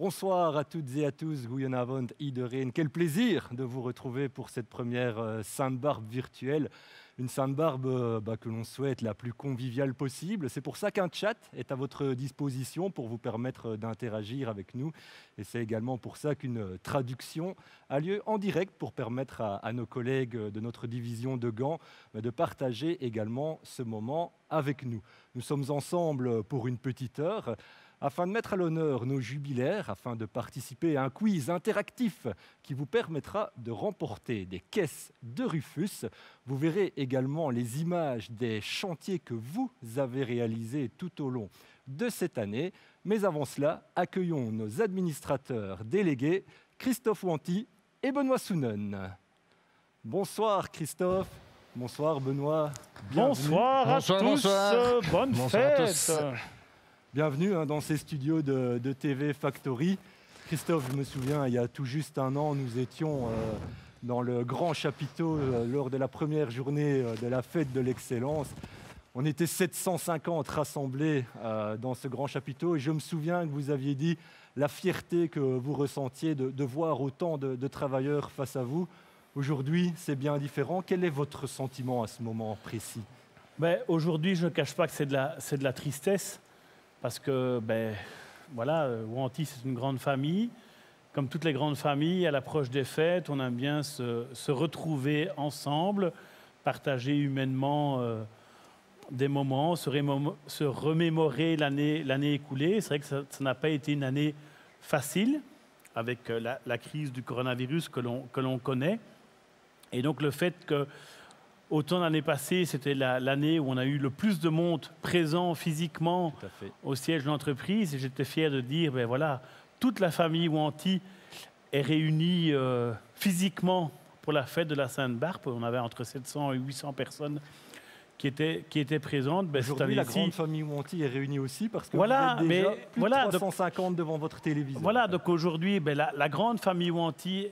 Bonsoir à toutes et à tous, goedenavond iedereen. Quel plaisir de vous retrouver pour cette première Sainte-Barbe virtuelle. Une Sainte-Barbe que l'on souhaite la plus conviviale possible. C'est pour ça qu'un chat est à votre disposition pour vous permettre d'interagir avec nous. Et c'est également pour ça qu'une traduction a lieu en direct pour permettre à nos collègues de notre division de Gand de partager également ce moment avec nous. Nous sommes ensemble pour une petite heure afin de mettre à l'honneur nos jubilaires, afin de participer à un quiz interactif qui vous permettra de remporter des caisses de Rufus. Vous verrez également les images des chantiers que vous avez réalisés tout au long de cette année. Mais avant cela, accueillons nos administrateurs délégués, Christophe Wanty et Benoît Sounen. Bonsoir Christophe. Bonsoir Benoît. Bonsoir à tous. Bonsoir. Bonne fête. Bienvenue dans ces studios de TV Factory. Christophe, je me souviens, il y a tout juste un an, nous étions dans le grand chapiteau lors de la première journée de la fête de l'excellence. On était 750 rassemblés dans ce grand chapiteau et je me souviens que vous aviez dit la fierté que vous ressentiez de voir autant de travailleurs face à vous. Aujourd'hui, c'est bien différent. Quel est votre sentiment à ce moment précis? Aujourd'hui, je ne cache pas que c'est de la tristesse. Parce que, voilà, Wanty, c'est une grande famille. Comme toutes les grandes familles, à l'approche des fêtes, on aime bien se retrouver ensemble, partager humainement des moments, se remémorer l'année écoulée. C'est vrai que ça n'a pas été une année facile, avec la crise du coronavirus que l'on connaît. Et donc le fait que autant l'année passée, c'était l'année où on a eu le plus de monde présent physiquement au siège de l'entreprise. Et j'étais fier de dire, voilà, toute la famille Wanty est réunie physiquement pour la fête de la Sainte-Barbe. On avait entre 700 et 800 personnes qui étaient présentes. Aujourd'hui, la grande famille Wanty est réunie aussi parce que voilà, vous êtes déjà plus de 350 devant votre télévision. Voilà, donc aujourd'hui, la grande famille Wanty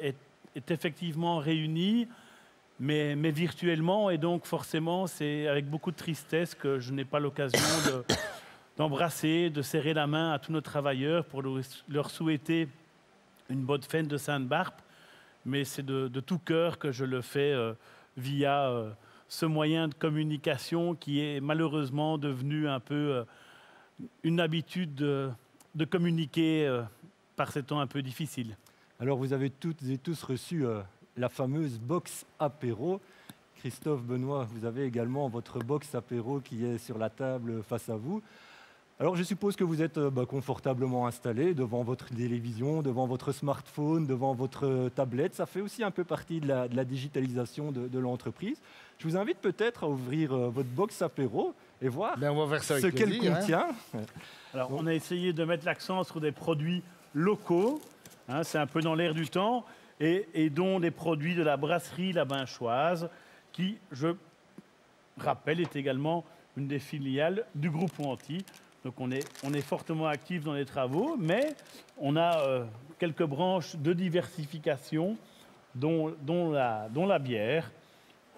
est effectivement réunie. Mais virtuellement, et donc forcément, c'est avec beaucoup de tristesse que je n'ai pas l'occasion d'embrasser, de serrer la main à tous nos travailleurs pour leur souhaiter une bonne fête de Sainte-Barbe. Mais c'est de tout cœur que je le fais via ce moyen de communication qui est malheureusement devenu un peu une habitude de communiquer par ces temps un peu difficiles. Alors vous avez toutes et tous reçu la fameuse box apéro. Christophe, Benoît, vous avez également votre box apéro qui est sur la table face à vous. Alors je suppose que vous êtes confortablement installés devant votre télévision, devant votre smartphone, devant votre tablette. Ça fait aussi un peu partie de la digitalisation de l'entreprise. Je vous invite peut-être à ouvrir votre box apéro et voir on va faire ça ce qu'elle contient. Alors on a essayé de mettre l'accent sur des produits locaux. C'est un peu dans l'air du temps. Et dont des produits de la brasserie La Binchoise, qui, je rappelle, est également une des filiales du groupe Wanty. Donc on est fortement actifs dans les travaux, mais on a quelques branches de diversification, dont la bière.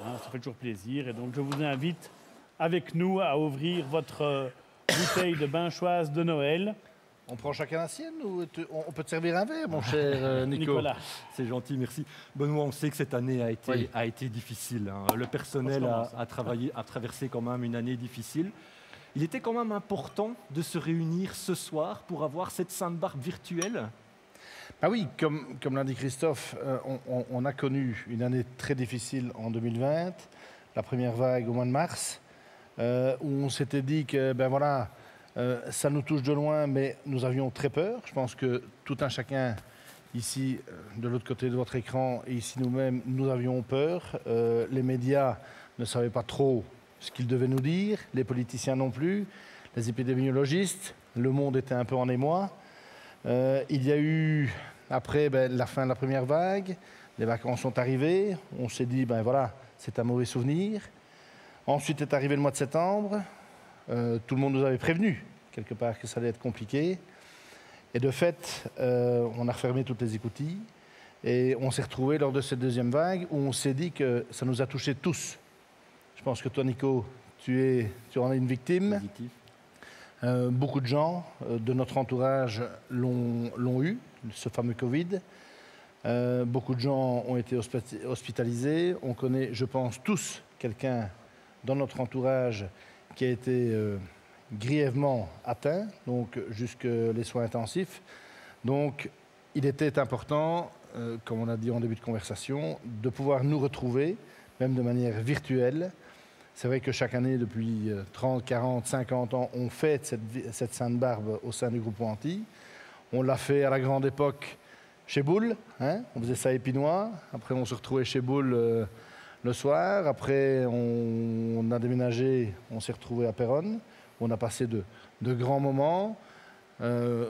Ça fait toujours plaisir. Et donc je vous invite avec nous à ouvrir votre bouteille de Binchoise de Noël. On prend chacun la sienne ou on peut te servir un verre, mon cher Nico? Nicolas. C'est gentil, merci. Benoît, on sait que cette année a été difficile. Le personnel a traversé quand même une année difficile. Il était quand même important de se réunir ce soir pour avoir cette Sainte-Barbe virtuelle. Oui, comme l'a dit Christophe, on a connu une année très difficile en 2020, la première vague au mois de mars, où on s'était dit que, ça nous touche de loin, mais nous avions très peur. Je pense que tout un chacun, ici, de l'autre côté de votre écran, et ici nous-mêmes, nous avions peur. Les médias ne savaient pas trop ce qu'ils devaient nous dire, les politiciens non plus, les épidémiologistes, le monde était un peu en émoi. Il y a eu, après la fin de la première vague, les vacances sont arrivées, on s'est dit, c'est un mauvais souvenir. Ensuite est arrivé le mois de septembre. Tout le monde nous avait prévenu, quelque part, que ça allait être compliqué. Et de fait, on a refermé toutes les écoutilles. Et on s'est retrouvés lors de cette deuxième vague où on s'est dit que ça nous a touchés tous. Je pense que toi, Nico, tu en es une victime. Positif. Beaucoup de gens de notre entourage l'ont eu, ce fameux Covid. Beaucoup de gens ont été hospitalisés. On connaît, je pense, tous quelqu'un dans notre entourage qui a été grièvement atteint, donc jusque les soins intensifs. Donc, il était important, comme on a dit en début de conversation, de pouvoir nous retrouver, même de manière virtuelle. C'est vrai que chaque année, depuis 30, 40, 50 ans, on fête cette Sainte Barbe au sein du groupe Wanty. On l'a fait à la grande époque chez Boule, hein, on faisait ça à Épinois. Après, on se retrouvait chez Boule le soir. Après, on a déménagé, on s'est retrouvé à Péronne. On a passé de grands moments.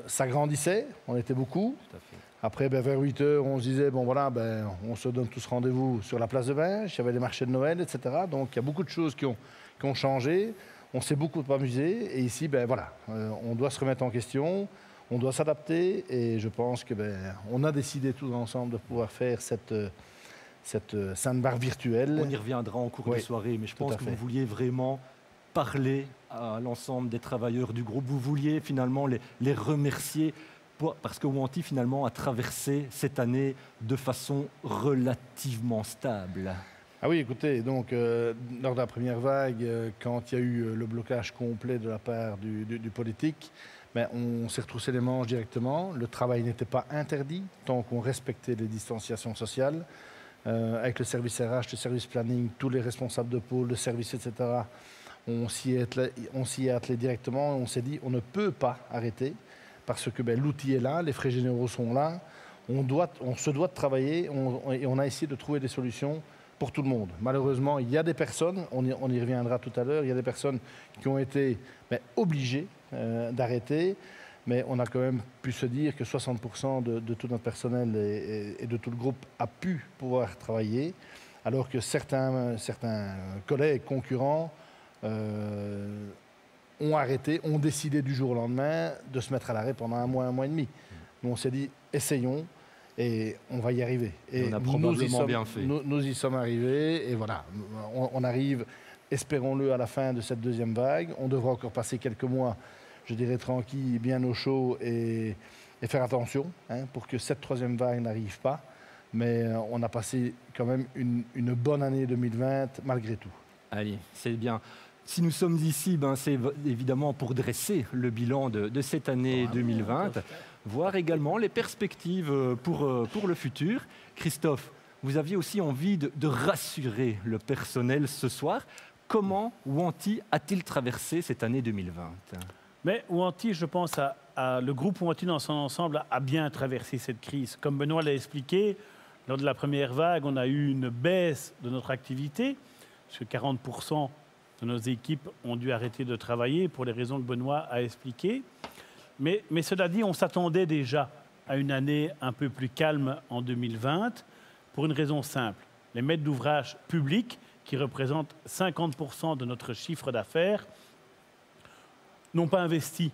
Ça grandissait, on était beaucoup. Tout à fait. Après, vers 8 heures, on se disait, bon voilà, on se donne tous rendez-vous sur la place de Vinges, il y avait des marchés de Noël, etc. Donc il y a beaucoup de choses qui ont changé. On s'est beaucoup amusé. Et ici, voilà, on doit se remettre en question, on doit s'adapter. Et je pense que on a décidé tous ensemble de pouvoir faire cette Sainte Barbe virtuelle. On y reviendra en cours de soirée, mais je pense que vous vouliez vraiment parler à l'ensemble des travailleurs du groupe. Vous vouliez finalement les remercier parce que Wanty finalement a traversé cette année de façon relativement stable. Ah oui, écoutez, donc lors de la première vague, quand il y a eu le blocage complet de la part du politique, on s'est retroussé les manches directement. Le travail n'était pas interdit tant qu'on respectait les distanciations sociales. Avec le service RH, le service planning, tous les responsables de pôle, de service, etc., on s'y est attelé directement et on s'est dit on ne peut pas arrêter parce que l'outil est là, les frais généraux sont là, on se doit de travailler et on a essayé de trouver des solutions pour tout le monde. Malheureusement, il y a des personnes, on y reviendra tout à l'heure, il y a des personnes qui ont été obligées d'arrêter, mais on a quand même pu se dire que 60% de tout notre personnel et de tout le groupe a pu pouvoir travailler, alors que certains collègues, concurrents, ont arrêté, ont décidé du jour au lendemain de se mettre à l'arrêt pendant un mois et demi. Nous, on s'est dit, essayons et on va y arriver. Et on a probablement bien fait. Nous y sommes arrivés et voilà, on arrive, espérons-le, à la fin de cette deuxième vague. On devra encore passer quelques mois, je dirais, tranquille, bien au chaud et faire attention pour que cette troisième vague n'arrive pas. Mais on a passé quand même une bonne année 2020 malgré tout. Allez, c'est bien. Si nous sommes ici, c'est évidemment pour dresser le bilan de cette année 2020, voir également les perspectives pour le futur. Christophe, vous aviez aussi envie de rassurer le personnel ce soir. Comment Wanty a-t-il traversé cette année 2020 ? Mais Wanty, je pense, le groupe Wanty dans son ensemble a bien traversé cette crise. Comme Benoît l'a expliqué, lors de la première vague, on a eu une baisse de notre activité, parce que 40% de nos équipes ont dû arrêter de travailler pour les raisons que Benoît a expliquées. Mais cela dit, on s'attendait déjà à une année un peu plus calme en 2020 pour une raison simple. Les maîtres d'ouvrage publics, qui représentent 50% de notre chiffre d'affaires, n'ont pas investi.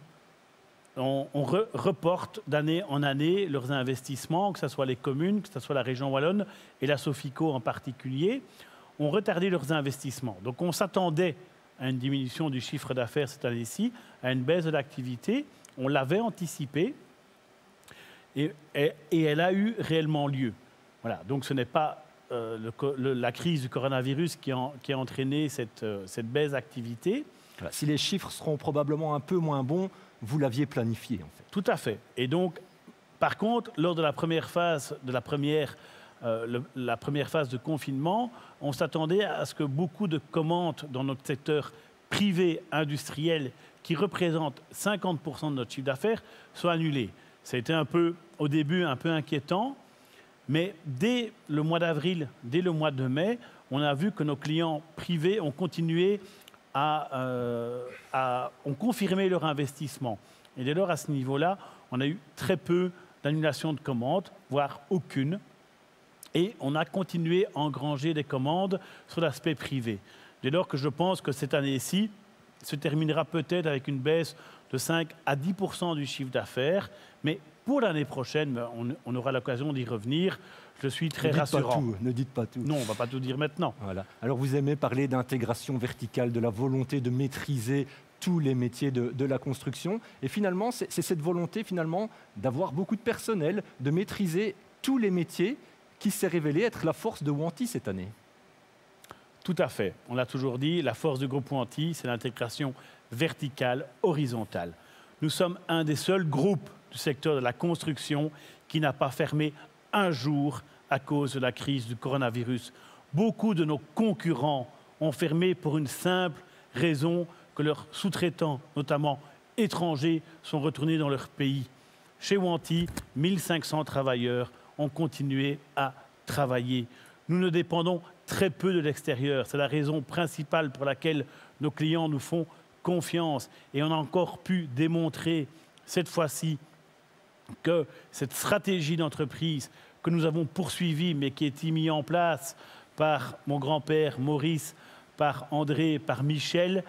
On reporte d'année en année leurs investissements, que ce soit les communes, que ce soit la région wallonne et la Sofico en particulier, ont retardé leurs investissements. Donc on s'attendait à une diminution du chiffre d'affaires cette année-ci, à une baisse de l'activité. On l'avait anticipé et elle a eu réellement lieu. Voilà. Donc ce n'est pas la crise du coronavirus qui a entraîné cette baisse d'activité. Voilà. Si les chiffres seront probablement un peu moins bons, vous l'aviez planifié en fait. Tout à fait. Et donc, par contre, lors de la première phase la première phase de confinement, on s'attendait à ce que beaucoup de commandes dans notre secteur privé industriel, qui représente 50% de notre chiffre d'affaires, soient annulées. Ça a été au début un peu inquiétant, mais dès le mois d'avril, dès le mois de mai, on a vu que nos clients privés ont continué ont confirmé leur investissement. Et dès lors, à ce niveau-là, on a eu très peu d'annulations de commandes, voire aucune. Et on a continué à engranger des commandes sur l'aspect privé. Dès lors que je pense que cette année-ci se terminera peut-être avec une baisse de 5 à 10% du chiffre d'affaires. Mais pour l'année prochaine, on aura l'occasion d'y revenir. Je suis très rassurant. Ne dites pas tout. Non, on ne va pas tout dire maintenant. Voilà. Alors vous aimez parler d'intégration verticale, de la volonté de maîtriser tous les métiers de la construction. Et finalement, c'est cette volonté finalement d'avoir beaucoup de personnel, de maîtriser tous les métiers qui s'est révélé être la force de Wanty cette année. Tout à fait. On l'a toujours dit, la force du groupe Wanty, c'est l'intégration verticale, horizontale. Nous sommes un des seuls groupes du secteur de la construction qui n'a pas fermé un jour à cause de la crise du coronavirus. Beaucoup de nos concurrents ont fermé pour une simple raison que leurs sous-traitants, notamment étrangers, sont retournés dans leur pays. Chez Wanty, 1500 travailleurs ont continué à travailler. Nous ne dépendons très peu de l'extérieur. C'est la raison principale pour laquelle nos clients nous font confiance. Et on a encore pu démontrer cette fois-ci que cette stratégie d'entreprise que nous avons poursuivie, mais qui a été mise en place par mon grand-père Maurice, par André, par Michel,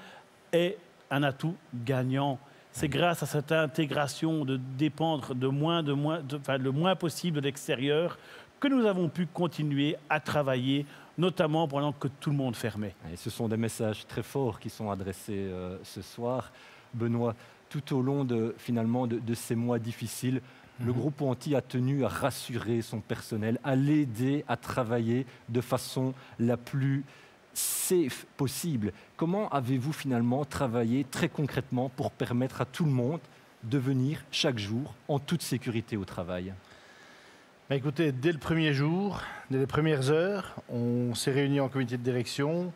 est un atout gagnant. C'est grâce à cette intégration de dépendre le moins possible de l'extérieur que nous avons pu continuer à travailler, notamment pendant que tout le monde fermait. Et ce sont des messages très forts qui sont adressés ce soir. Benoît, tout au long de ces mois difficiles, le groupe Wanty a tenu à rassurer son personnel, à l'aider à travailler de façon la plus safe possible. Comment avez-vous finalement travaillé très concrètement pour permettre à tout le monde de venir chaque jour en toute sécurité au travail? Écoutez, dès le premier jour, dès les premières heures, on s'est réunis en comité de direction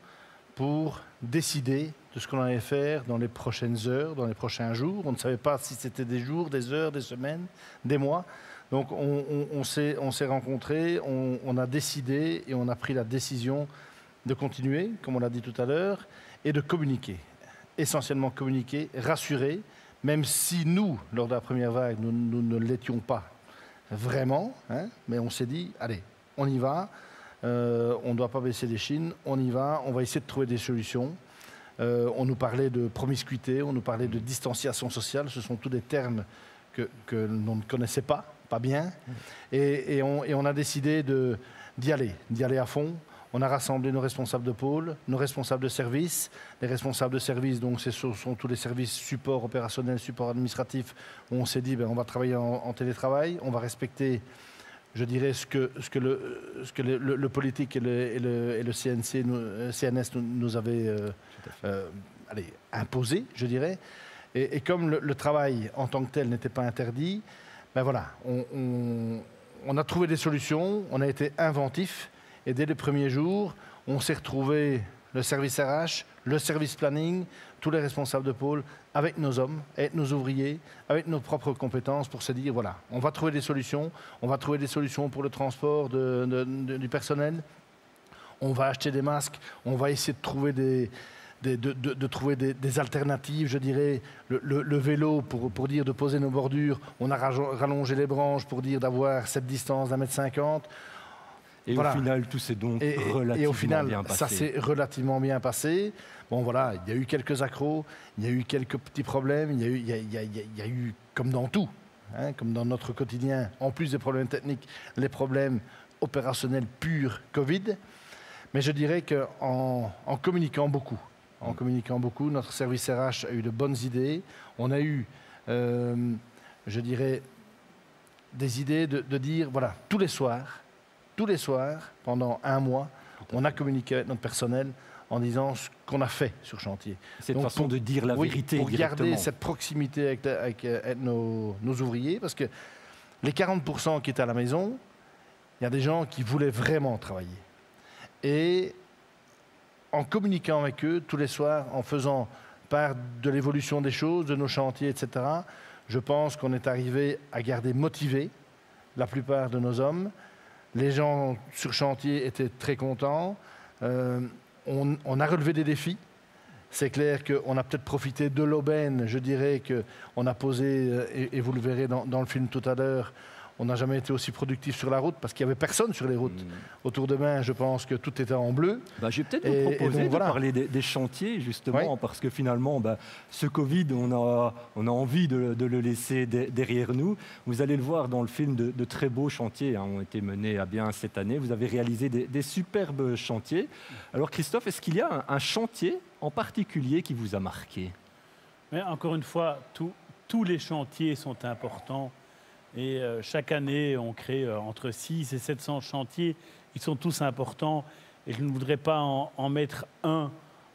pour décider de ce qu'on allait faire dans les prochaines heures, dans les prochains jours. On ne savait pas si c'était des jours, des heures, des semaines, des mois. Donc on s'est rencontrés, on a décidé et on a pris la décision de continuer, comme on l'a dit tout à l'heure, et de communiquer. Essentiellement communiquer, rassurer, même si nous, lors de la première vague, nous ne l'étions pas vraiment, hein, mais on s'est dit, allez, on y va, on ne doit pas baisser les chines, on y va, on va essayer de trouver des solutions. On nous parlait de promiscuité, on nous parlait de distanciation sociale, ce sont tous des termes que l'on ne connaissait pas bien, et on a décidé d'y aller à fond. On a rassemblé nos responsables de pôle, nos responsables de service. Les responsables de service, donc, ce sont tous les services support opérationnel, support administratif, où on s'est dit, on va travailler en télétravail, on va respecter, je dirais, ce que le politique et le CNS nous avaient imposé, je dirais. Et comme le travail en tant que tel n'était pas interdit, voilà, on a trouvé des solutions, on a été inventifs. Et dès le premier jour, on s'est retrouvé, le service RH, le service planning, tous les responsables de pôle, avec nos hommes, avec nos ouvriers, avec nos propres compétences pour se dire, voilà, on va trouver des solutions. On va trouver des solutions pour le transport du personnel. On va acheter des masques. On va essayer de trouver des alternatives, je dirais. Le vélo, pour dire de poser nos bordures, on a rallongé les branches pour dire d'avoir cette distance d'1,50 m. Et voilà. Au final, tout s'est donc relativement bien passé. Ça s'est relativement bien passé. Bon, voilà, il y a eu quelques accros, il y a eu quelques petits problèmes, il y a eu comme dans tout, hein, comme dans notre quotidien, en plus des problèmes techniques, les problèmes opérationnels purs Covid. Mais je dirais qu'en communiquant beaucoup, notre service RH a eu de bonnes idées. On a eu, je dirais, des idées de dire, voilà, tous les soirs, pendant un mois, on a communiqué avec notre personnel en disant ce qu'on a fait sur chantier. C'est une façon de dire la vérité pour directement. Garder cette proximité avec nos ouvriers, parce que les 40% qui étaient à la maison, il y a des gens qui voulaient vraiment travailler. Et en communiquant avec eux tous les soirs, en faisant part de l'évolution des choses, de nos chantiers, etc., je pense qu'on est arrivé à garder motivés la plupart de nos hommes. Les gens sur chantier étaient très contents. On a relevé des défis. C'est clair qu'on a peut-être profité de l'aubaine. Je dirais qu'on a posé, et vous le verrez dans le film tout à l'heure, on n'a jamais été aussi productif sur la route parce qu'il n'y avait personne sur les routes. Autour de moi, je pense que tout était en bleu. Je vais peut-être vous proposer de parler des chantiers, justement, parce que finalement, ce Covid, on a envie de le laisser derrière nous. Vous allez le voir dans le film, de très beaux chantiers ont été menés à bien cette année. Vous avez réalisé des superbes chantiers. Alors Christophe, est-ce qu'il y a un chantier en particulier qui vous a marqué ? Mais encore une fois, tous les chantiers sont importants. Et chaque année, on crée entre 600 et 700 chantiers. Ils sont tous importants. Et je ne voudrais pas en mettre un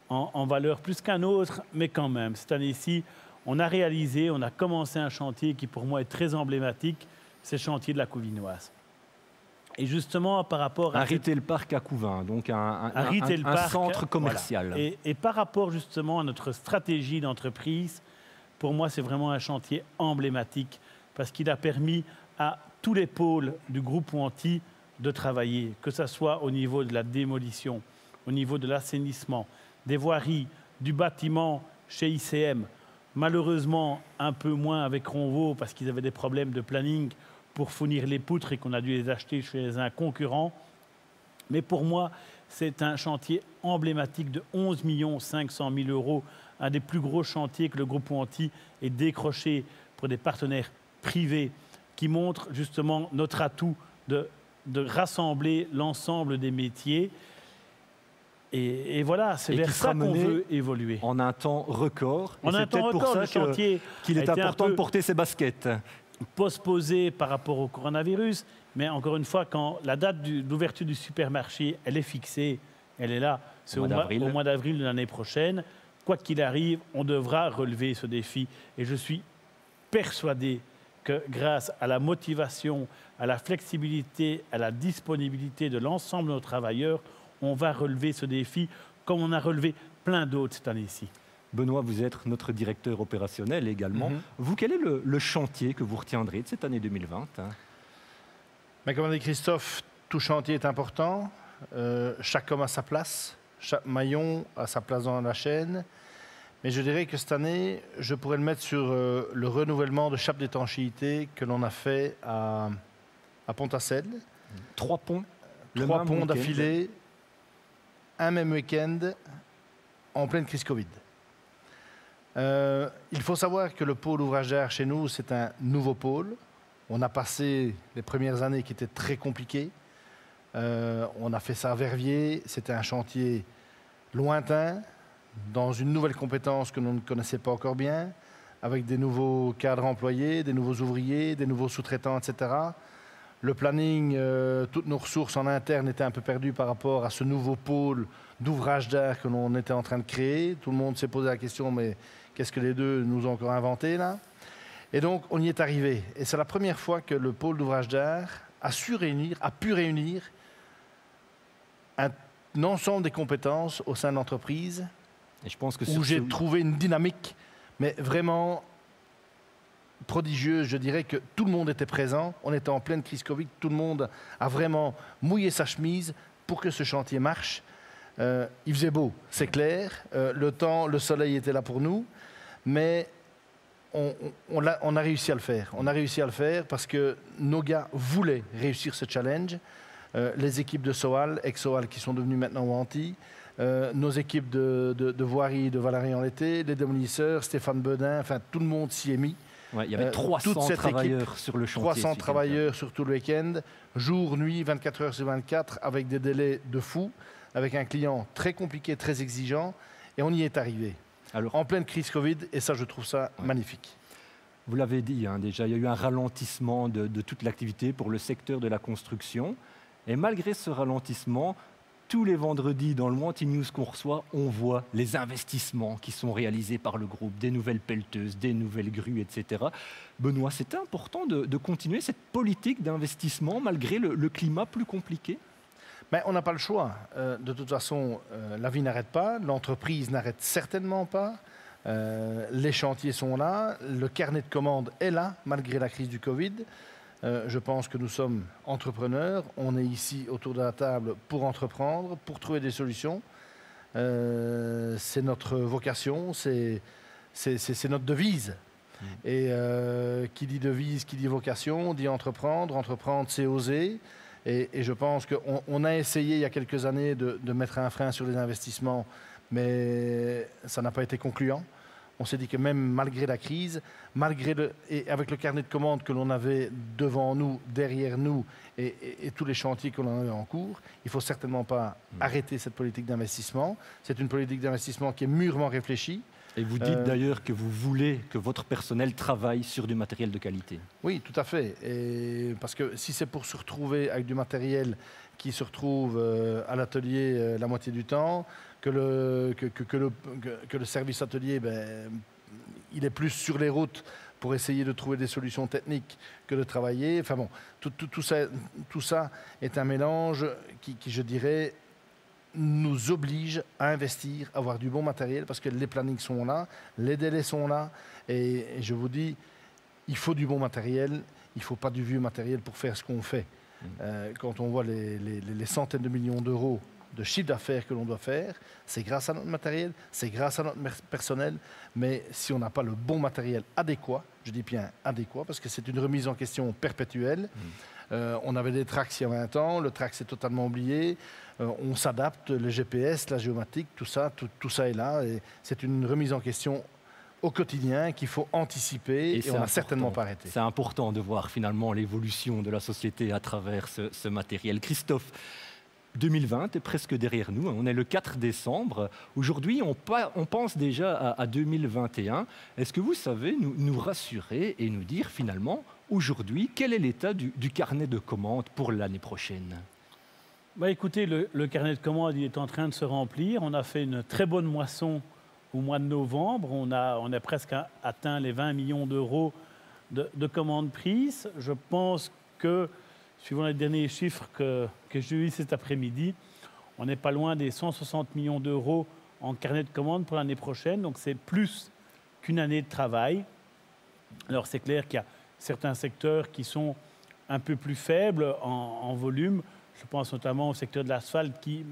en valeur plus qu'un autre, mais quand même, cette année-ci, on a commencé un chantier qui pour moi est très emblématique, c'est le chantier de la Couvinoise. Et justement, par rapport à... Un retail park à Couvin, donc un centre commercial. Voilà. Et par rapport justement à notre stratégie d'entreprise, pour moi, c'est vraiment un chantier emblématique parce qu'il a permis à tous les pôles du groupe Wanty de travailler, que ce soit au niveau de la démolition, au niveau de l'assainissement, des voiries, du bâtiment chez ICM. Malheureusement, un peu moins avec Ronvaux parce qu'ils avaient des problèmes de planning pour fournir les poutres et qu'on a dû les acheter chez un concurrent. Mais pour moi, c'est un chantier emblématique de 11 500 000 €, un des plus gros chantiers que le groupe Wanty ait décroché pour des partenaires privés qui montrent justement notre atout de rassembler l'ensemble des métiers. Et voilà, c'est vers ça qu'on veut évoluer. En un temps record. En un temps record, le chantier qu'il est important de porter ses baskets. Postposé par rapport au coronavirus, mais encore une fois, quand la date d'ouverture du supermarché, elle est fixée, elle est là, c'est au mois d'avril de l'année prochaine. Quoi qu'il arrive, on devra relever ce défi. Et je suis persuadé que grâce à la motivation, à la flexibilité, à la disponibilité de l'ensemble de nos travailleurs, on va relever ce défi comme on a relevé plein d'autres cette année-ci. Benoît, vous êtes notre directeur opérationnel également. Vous, quel est le chantier que vous retiendrez de cette année 2020 ? Mais comme a dit Christophe, tout chantier est important. Chaque homme a sa place, chaque maillon a sa place dans la chaîne. Mais je dirais que cette année, je pourrais le mettre sur le renouvellement de chape d'étanchéité que l'on a fait à Pont-à-Celle. 3 ponts. 3 ponts d'affilée, un même week-end, en pleine crise Covid. Il faut savoir que le pôle ouvrage d'art chez nous, c'est un nouveau pôle. On a passé les premières années qui étaient très compliquées. On a fait ça à Verviers. C'était un chantier lointain, dans une nouvelle compétence que l'on ne connaissait pas encore bien, avec des nouveaux cadres employés, des nouveaux ouvriers, des nouveaux sous-traitants, etc. Le planning, toutes nos ressources en interne étaient un peu perdues par rapport à ce nouveau pôle d'ouvrage d'art que l'on était en train de créer. Tout le monde s'est posé la question, mais qu'est-ce que les deux nous ont encore inventé là? Et donc, on y est arrivé. Et c'est la première fois que le pôle d'ouvrage d'art a pu réunir un ensemble des compétences au sein de l'entreprise. Et je pense que où j'ai trouvé une dynamique, mais vraiment prodigieuse. Je dirais que tout le monde était présent. On était en pleine crise Covid. Tout le monde a vraiment mouillé sa chemise pour que ce chantier marche. Il faisait beau, c'est clair. Le soleil était là pour nous. Mais on a réussi à le faire. On a réussi à le faire parce que nos gars voulaient réussir ce challenge. Les équipes de Soal, ex-Soal qui sont devenues maintenant Wanty, nos équipes de voirie de Valérie en l'été, les démolisseurs, Stéphane Bedin, enfin tout le monde s'y est mis. Ouais, il y avait 300 travailleurs sur le chantier. 300 travailleurs sur tout le week-end, jour, nuit, 24 heures sur 24, avec des délais de fou, avec un client très compliqué, très exigeant, et on y est arrivé. Alors, en pleine crise Covid, et ça, je trouve ça magnifique. Vous l'avez dit déjà, il y a eu un ralentissement de toute l'activité pour le secteur de la construction. Et malgré ce ralentissement, tous les vendredis dans le Wanty News qu'on reçoit, on voit les investissements qui sont réalisés par le groupe, des nouvelles pelleteuses, des nouvelles grues, etc. Benoît, c'était important de continuer cette politique d'investissement malgré le climat plus compliqué ? Mais on n'a pas le choix. De toute façon, la vie n'arrête pas, l'entreprise n'arrête certainement pas. Les chantiers sont là, le carnet de commandes est là, malgré la crise du Covid. Je pense que nous sommes entrepreneurs. On est ici autour de la table pour entreprendre, pour trouver des solutions. C'est notre vocation, c'est notre devise. Et qui dit devise, qui dit vocation, dit entreprendre. Entreprendre, c'est oser. Et je pense qu'on a essayé il y a quelques années de mettre un frein sur les investissements, mais ça n'a pas été concluant. On s'est dit que même malgré la crise, et avec le carnet de commandes que l'on avait devant nous, derrière nous, et tous les chantiers que l'on avait en cours, il ne faut certainement pas arrêter cette politique d'investissement. C'est une politique d'investissement qui est mûrement réfléchie. Et vous dites d'ailleurs que vous voulez que votre personnel travaille sur du matériel de qualité. Oui, tout à fait. Et parce que si c'est pour se retrouver avec du matériel qui se retrouve à l'atelier la moitié du temps, que le service atelier, il est plus sur les routes pour essayer de trouver des solutions techniques que de travailler. Enfin bon, tout ça est un mélange qui, je dirais, nous oblige à investir, à avoir du bon matériel, parce que les plannings sont là, les délais sont là, et je vous dis, il faut du bon matériel, il ne faut pas du vieux matériel pour faire ce qu'on fait. Quand on voit les centaines de millions d'euros de chiffre d'affaires que l'on doit faire, c'est grâce à notre matériel, c'est grâce à notre personnel, mais si on n'a pas le bon matériel adéquat, je dis bien adéquat, parce que c'est une remise en question perpétuelle. On avait des tracks il y a 20 ans, le track s'est totalement oublié, on s'adapte, le GPS, la géomatique, tout ça est là, et c'est une remise en question au quotidien qu'il faut anticiper, et on n'a certainement pas arrêté. C'est important de voir finalement l'évolution de la société à travers ce matériel. Christophe, 2020 est presque derrière nous, on est le 4 décembre. Aujourd'hui, on pense déjà à 2021. Est-ce que vous savez nous rassurer et nous dire finalement, aujourd'hui, quel est l'état du carnet de commandes pour l'année prochaine ? Écoutez, le carnet de commandes il est en train de se remplir. On a fait une très bonne moisson au mois de novembre. On a presque atteint les 20 millions d'euros de commandes prises. Je pense que, suivant les derniers chiffres que j'ai eus cet après-midi, on n'est pas loin des 160 millions d'euros en carnet de commandes pour l'année prochaine. Donc c'est plus qu'une année de travail. Alors c'est clair qu'il y a certains secteurs qui sont un peu plus faibles en volume. Je pense notamment au secteur de l'asphalte qui,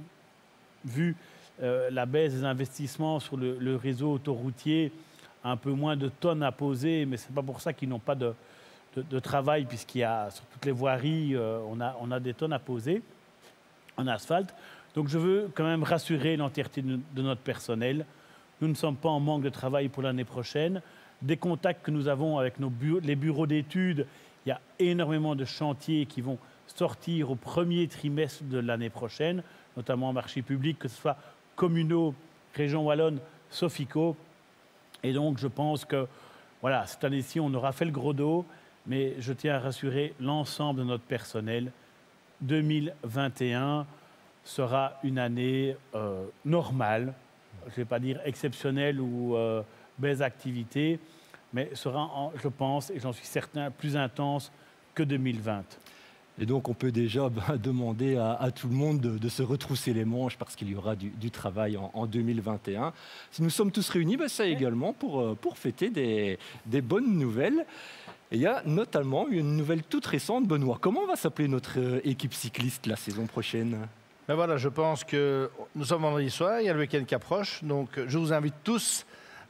vu la baisse des investissements sur le réseau autoroutier, a un peu moins de tonnes à poser, mais ce n'est pas pour ça qu'ils n'ont pas de travail, puisqu'il y a sur toutes les voiries, on a des tonnes à poser en asphalte. Donc je veux quand même rassurer l'entièreté de notre personnel. Nous ne sommes pas en manque de travail pour l'année prochaine. Des contacts que nous avons avec les bureaux d'études, il y a énormément de chantiers qui vont sortir au premier trimestre de l'année prochaine, notamment en marché public, que ce soit communaux, région wallonne, Sofico. Et donc je pense que voilà, cette année-ci, on aura fait le gros dos, mais je tiens à rassurer l'ensemble de notre personnel. 2021 sera une année normale, je ne vais pas dire exceptionnelle ou baisse d'activité, mais sera, je pense, et j'en suis certain, plus intense que 2020. Et donc on peut déjà demander à tout le monde de se retrousser les manches parce qu'il y aura du travail en 2021. Si nous sommes tous réunis, c'est également pour fêter des bonnes nouvelles. Et il y a notamment une nouvelle toute récente. Benoît, comment va s'appeler notre équipe cycliste la saison prochaine ? Voilà, je pense que nous sommes vendredi soir, il y a le week-end qui approche, donc je vous invite tous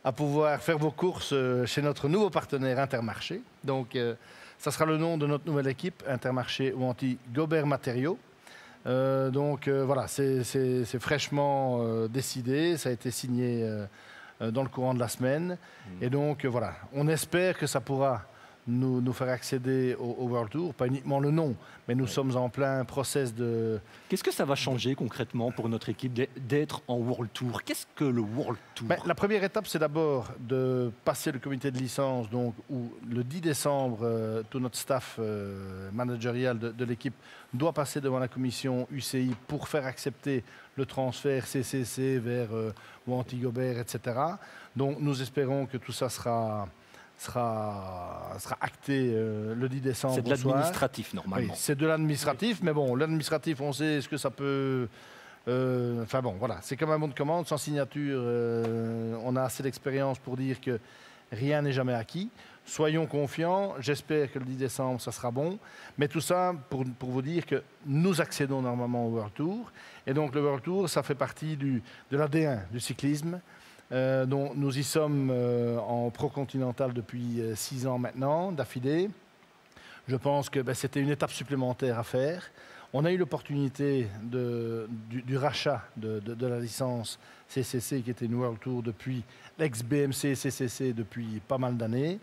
à pouvoir faire vos courses chez notre nouveau partenaire Intermarché. Donc ça sera le nom de notre nouvelle équipe, Intermarché Wanty Gobert Matériaux. Voilà, c'est fraîchement décidé, ça a été signé dans le courant de la semaine. Et donc voilà, on espère que ça pourra nous faire accéder au World Tour, pas uniquement le nom, mais nous sommes en plein process de... Qu'est-ce que ça va changer concrètement pour notre équipe d'être en World Tour ? Qu'est-ce que le World Tour ? La première étape, c'est d'abord de passer le comité de licence, donc, où le 10 décembre, tout notre staff managérial de l'équipe doit passer devant la commission UCI pour faire accepter le transfert CCC vers Wanty Gobert, etc. Donc nous espérons que tout ça sera acté le 10 décembre. C'est de l'administratif normalement. Oui, c'est de l'administratif, mais bon, l'administratif, on sait ce que ça peut... Enfin bon, voilà, c'est comme un bon de commande, sans signature, on a assez d'expérience pour dire que rien n'est jamais acquis. Soyons confiants, j'espère que le 10 décembre, ça sera bon. Mais tout ça pour vous dire que nous accédons normalement au World Tour. Et donc le World Tour, ça fait partie de l'ADN du cyclisme. Donc nous y sommes en pro-continental depuis 6 ans maintenant, d'affilée. Je pense que c'était une étape supplémentaire à faire. On a eu l'opportunité du rachat de la licence CCC qui était une World Tour depuis l'ex-BMC CCC depuis pas mal d'années.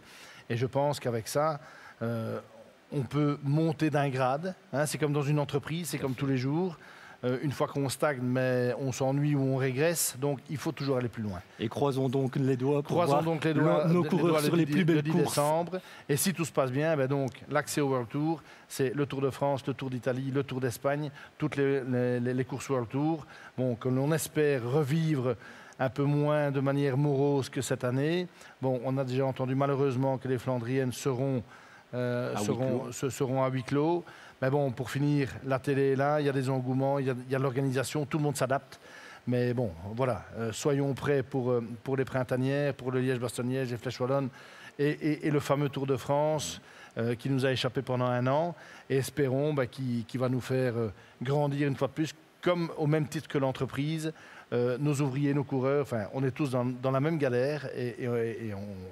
Et je pense qu'avec ça, on peut monter d'un grade. Hein, c'est comme dans une entreprise, c'est comme tous les jours. une fois qu'on stagne, mais on s'ennuie ou on régresse. Donc, il faut toujours aller plus loin. Et croisons donc les doigts pour Croisons voir donc les doigts, nos coureurs sur les plus belles le 10 courses. décembre. Et si tout se passe bien, ben donc l'accès au World Tour, c'est le Tour de France, le Tour d'Italie, le Tour d'Espagne, toutes les courses World Tour, bon, que l'on espère revivre un peu moins de manière morose que cette année. Bon, on a déjà entendu malheureusement que les Flandriennes seront à huis clos. Mais bon, pour finir, la télé est là, il y a des engouements, il y a de l'organisation, tout le monde s'adapte. Mais bon, voilà, soyons prêts pour les printanières, pour le Liège-Bastogne-Liège, les Flèches Wallonnes et le fameux Tour de France qui nous a échappé pendant un an. Et espérons qu'il va nous faire grandir une fois de plus, comme au même titre que l'entreprise, nos ouvriers, nos coureurs. Enfin, on est tous dans la même galère et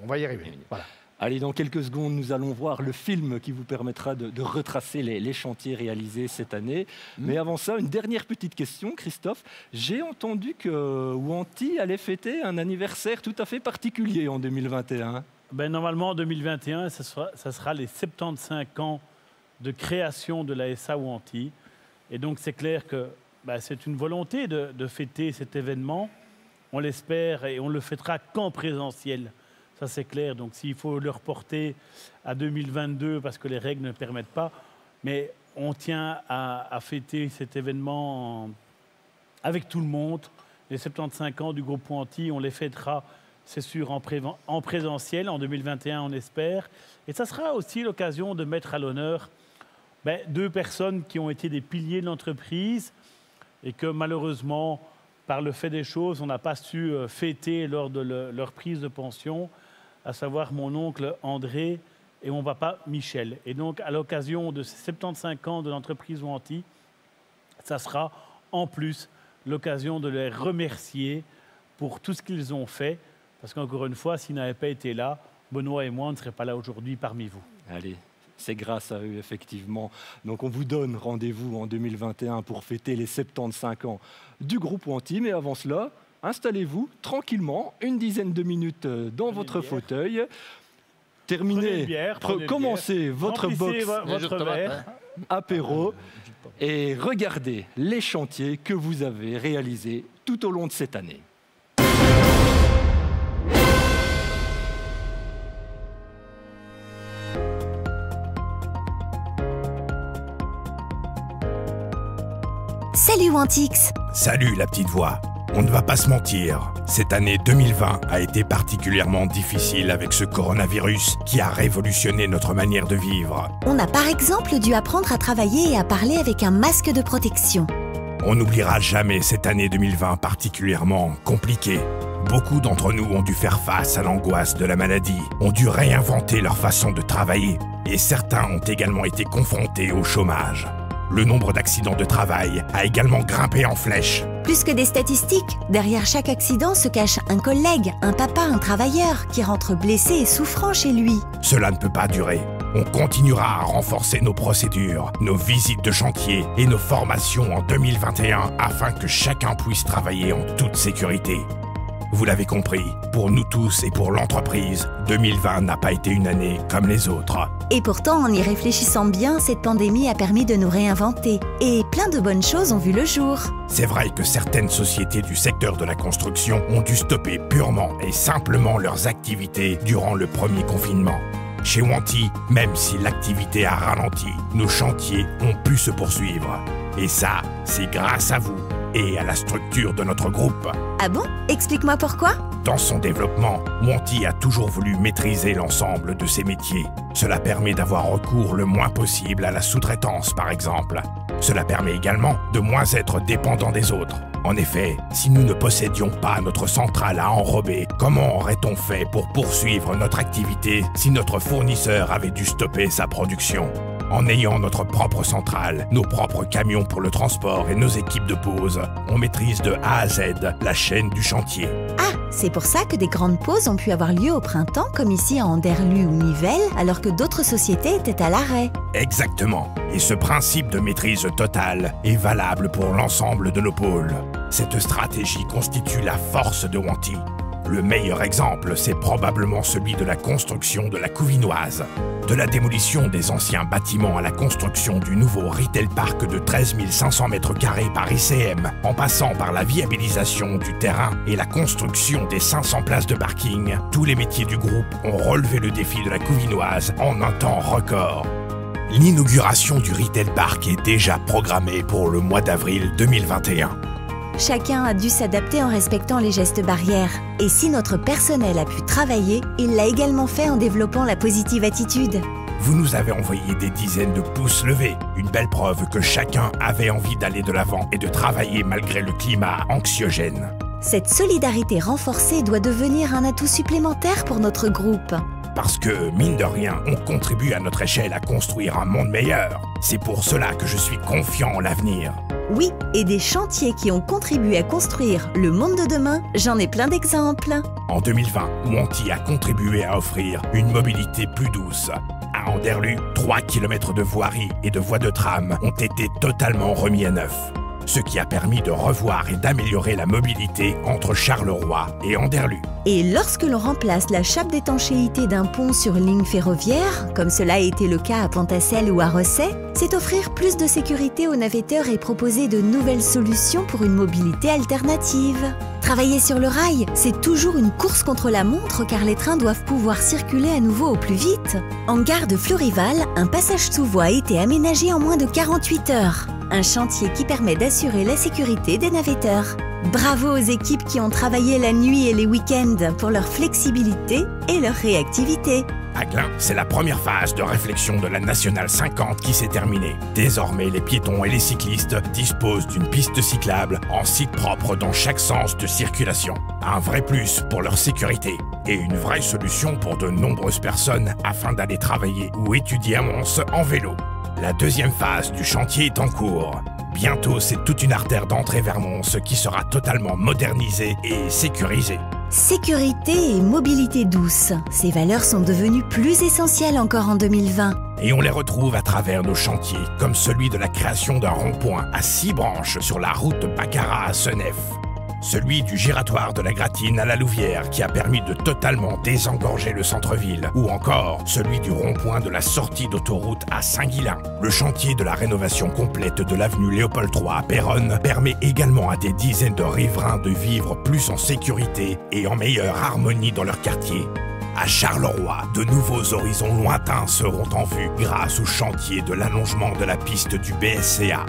on va y arriver. Voilà. Allez, dans quelques secondes, nous allons voir le film qui vous permettra de retracer les chantiers réalisés cette année. Mais avant ça, une dernière petite question, Christophe. J'ai entendu que Wanty allait fêter un anniversaire tout à fait particulier en 2021. Ben, normalement, en 2021, ça sera les 75 ans de création de la SA Wanty. Et donc, c'est clair que c'est une volonté de fêter cet événement. On l'espère et on le fêtera qu'en présentiel. Ça, c'est clair. Donc, s'il faut le reporter à 2022 parce que les règles ne permettent pas, mais on tient à fêter cet événement avec tout le monde. Les 75 ans du groupe Wanty, on les fêtera, c'est sûr, en présentiel. En 2021, on espère. Et ça sera aussi l'occasion de mettre à l'honneur deux personnes qui ont été des piliers de l'entreprise et que, malheureusement, par le fait des choses, on n'a pas su fêter lors de leur prise de pension, à savoir mon oncle André et mon papa Michel. Et donc, à l'occasion de ces 75 ans de l'entreprise Wanty, ça sera en plus l'occasion de les remercier pour tout ce qu'ils ont fait. Parce qu'encore une fois, s'ils n'avaient pas été là, Benoît et moi ne seraient pas là aujourd'hui parmi vous. Allez, c'est grâce à eux, effectivement. Donc, on vous donne rendez-vous en 2021 pour fêter les 75 ans du groupe Wanty. Mais avant cela, installez-vous tranquillement, une dizaine de minutes dans votre fauteuil. Terminez, commencez votre box votre verre. apéro et regardez les chantiers que vous avez réalisés tout au long de cette année. Salut Wantix! Salut la petite voix. On ne va pas se mentir, cette année 2020 a été particulièrement difficile avec ce coronavirus qui a révolutionné notre manière de vivre. On a par exemple dû apprendre à travailler et à parler avec un masque de protection. On n'oubliera jamais cette année 2020 particulièrement compliquée. Beaucoup d'entre nous ont dû faire face à l'angoisse de la maladie, ont dû réinventer leur façon de travailler et certains ont également été confrontés au chômage. Le nombre d'accidents de travail a également grimpé en flèche. Plus que des statistiques, derrière chaque accident se cache un collègue, un papa, un travailleur qui rentre blessé et souffrant chez lui. Cela ne peut pas durer. On continuera à renforcer nos procédures, nos visites de chantier et nos formations en 2021 afin que chacun puisse travailler en toute sécurité. Vous l'avez compris, pour nous tous et pour l'entreprise, 2020 n'a pas été une année comme les autres. Et pourtant, en y réfléchissant bien, cette pandémie a permis de nous réinventer. Et plein de bonnes choses ont vu le jour. C'est vrai que certaines sociétés du secteur de la construction ont dû stopper purement et simplement leurs activités durant le premier confinement. Chez Wanty, même si l'activité a ralenti, nos chantiers ont pu se poursuivre. Et ça, c'est grâce à vous et à la structure de notre groupe. Ah bon? Explique-moi pourquoi? Dans son développement, Wanty a toujours voulu maîtriser l'ensemble de ses métiers. Cela permet d'avoir recours le moins possible à la sous-traitance, par exemple. Cela permet également de moins être dépendant des autres. En effet, si nous ne possédions pas notre centrale à enrober, comment aurait-on fait pour poursuivre notre activité si notre fournisseur avait dû stopper sa production ? En ayant notre propre centrale, nos propres camions pour le transport et nos équipes de pause, on maîtrise de A à Z la chaîne du chantier. Ah, c'est pour ça que des grandes pauses ont pu avoir lieu au printemps, comme ici à Anderlues ou Nivelles, alors que d'autres sociétés étaient à l'arrêt. Exactement. Et ce principe de maîtrise totale est valable pour l'ensemble de nos pôles. Cette stratégie constitue la force de Wanty. Le meilleur exemple, c'est probablement celui de la construction de la Couvinoise. De la démolition des anciens bâtiments à la construction du nouveau Retail Park de 13 500 m² par ICM, en passant par la viabilisation du terrain et la construction des 500 places de parking, tous les métiers du groupe ont relevé le défi de la Couvinoise en un temps record. L'inauguration du Retail Park est déjà programmée pour le mois d'avril 2021. Chacun a dû s'adapter en respectant les gestes barrières. Et si notre personnel a pu travailler, il l'a également fait en développant la positive attitude. Vous nous avez envoyé des dizaines de pouces levés, une belle preuve que chacun avait envie d'aller de l'avant et de travailler malgré le climat anxiogène. Cette solidarité renforcée doit devenir un atout supplémentaire pour notre groupe. Parce que, mine de rien, on contribue à notre échelle à construire un monde meilleur. C'est pour cela que je suis confiant en l'avenir. Oui, et des chantiers qui ont contribué à construire le monde de demain, j'en ai plein d'exemples. En 2020, Wanty a contribué à offrir une mobilité plus douce. À Anderlu, 3 km de voirie et de voies de tram ont été totalement remis à neuf. Ce qui a permis de revoir et d'améliorer la mobilité entre Charleroi et Anderlu. Et lorsque l'on remplace la chape d'étanchéité d'un pont sur une ligne ferroviaire, comme cela a été le cas à Pontacelle ou à Rosset, c'est offrir plus de sécurité aux navetteurs et proposer de nouvelles solutions pour une mobilité alternative. Travailler sur le rail, c'est toujours une course contre la montre car les trains doivent pouvoir circuler à nouveau au plus vite. En gare de Florival, un passage sous voie a été aménagé en moins de 48 heures. Un chantier qui permet d'assurer la sécurité des navetteurs. Bravo aux équipes qui ont travaillé la nuit et les week-ends pour leur flexibilité et leur réactivité. À Glun, c'est la première phase de réflexion de la Nationale 50 qui s'est terminée. Désormais, les piétons et les cyclistes disposent d'une piste cyclable en site propre dans chaque sens de circulation. Un vrai plus pour leur sécurité et une vraie solution pour de nombreuses personnes afin d'aller travailler ou étudier à Mons en vélo. La deuxième phase du chantier est en cours. Bientôt, c'est toute une artère d'entrée vers Mons qui sera totalement modernisée et sécurisée. Sécurité et mobilité douce, ces valeurs sont devenues plus essentielles encore en 2020. Et on les retrouve à travers nos chantiers, comme celui de la création d'un rond-point à 6 branches sur la route Baccarat à Senef. Celui du giratoire de la Gratine à la Louvière qui a permis de totalement désengorger le centre-ville, ou encore celui du rond-point de la sortie d'autoroute à Saint-Guilain. Le chantier de la rénovation complète de l'avenue Léopold III à Péronne permet également à des dizaines de riverains de vivre plus en sécurité et en meilleure harmonie dans leur quartier. À Charleroi, de nouveaux horizons lointains seront en vue grâce au chantier de l'allongement de la piste du BSCA.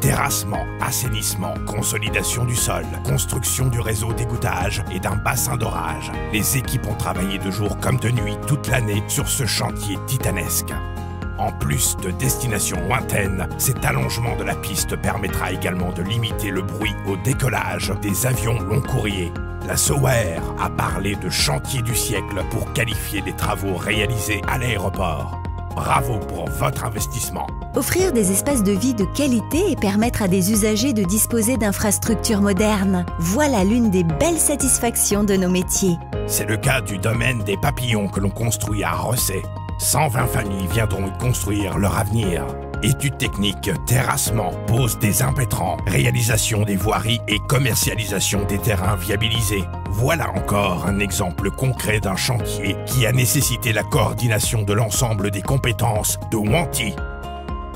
Terrassement, assainissement, consolidation du sol, construction du réseau d'égouttage et d'un bassin d'orage. Les équipes ont travaillé de jour comme de nuit toute l'année sur ce chantier titanesque. En plus de destinations lointaines, cet allongement de la piste permettra également de limiter le bruit au décollage des avions long courrier. La SOAER a parlé de chantier du siècle pour qualifier les travaux réalisés à l'aéroport. Bravo pour votre investissement. Offrir des espaces de vie de qualité et permettre à des usagers de disposer d'infrastructures modernes. Voilà l'une des belles satisfactions de nos métiers. C'est le cas du domaine des papillons que l'on construit à Rosset. 120 familles viendront y construire leur avenir. Études techniques, terrassement, pose des impétrants, réalisation des voiries et commercialisation des terrains viabilisés. Voilà encore un exemple concret d'un chantier qui a nécessité la coordination de l'ensemble des compétences de Wanty.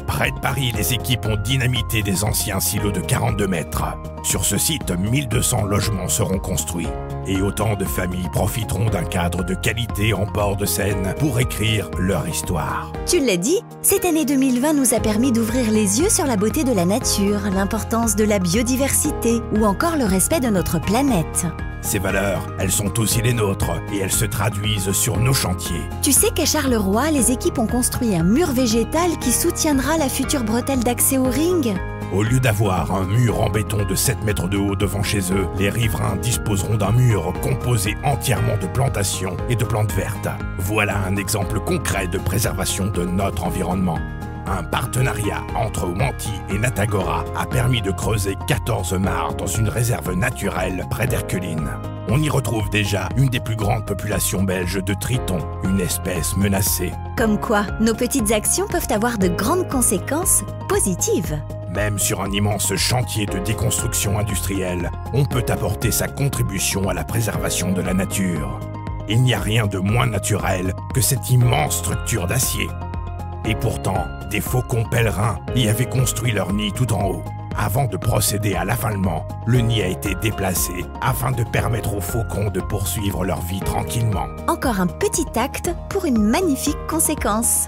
Près de Paris, les équipes ont dynamité des anciens silos de 42 mètres. Sur ce site, 1200 logements seront construits. Et autant de familles profiteront d'un cadre de qualité en bord de Seine pour écrire leur histoire. Tu l'as dit, cette année 2020 nous a permis d'ouvrir les yeux sur la beauté de la nature, l'importance de la biodiversité ou encore le respect de notre planète. Ces valeurs, elles sont aussi les nôtres et elles se traduisent sur nos chantiers. Tu sais qu'à Charleroi, les équipes ont construit un mur végétal qui soutiendra la future bretelle d'accès au ring. Au lieu d'avoir un mur en béton de 7 mètres de haut devant chez eux, les riverains disposeront d'un mur composé entièrement de plantations et de plantes vertes. Voilà un exemple concret de préservation de notre environnement. Un partenariat entre Wanty et Natagora a permis de creuser 14 mares dans une réserve naturelle près d'Erqueline. On y retrouve déjà une des plus grandes populations belges de tritons, une espèce menacée. Comme quoi, nos petites actions peuvent avoir de grandes conséquences positives. Même sur un immense chantier de déconstruction industrielle, on peut apporter sa contribution à la préservation de la nature. Il n'y a rien de moins naturel que cette immense structure d'acier. Et pourtant, des faucons pèlerins y avaient construit leur nid tout en haut. Avant de procéder à l'affalement, le nid a été déplacé afin de permettre aux faucons de poursuivre leur vie tranquillement. Encore un petit acte pour une magnifique conséquence.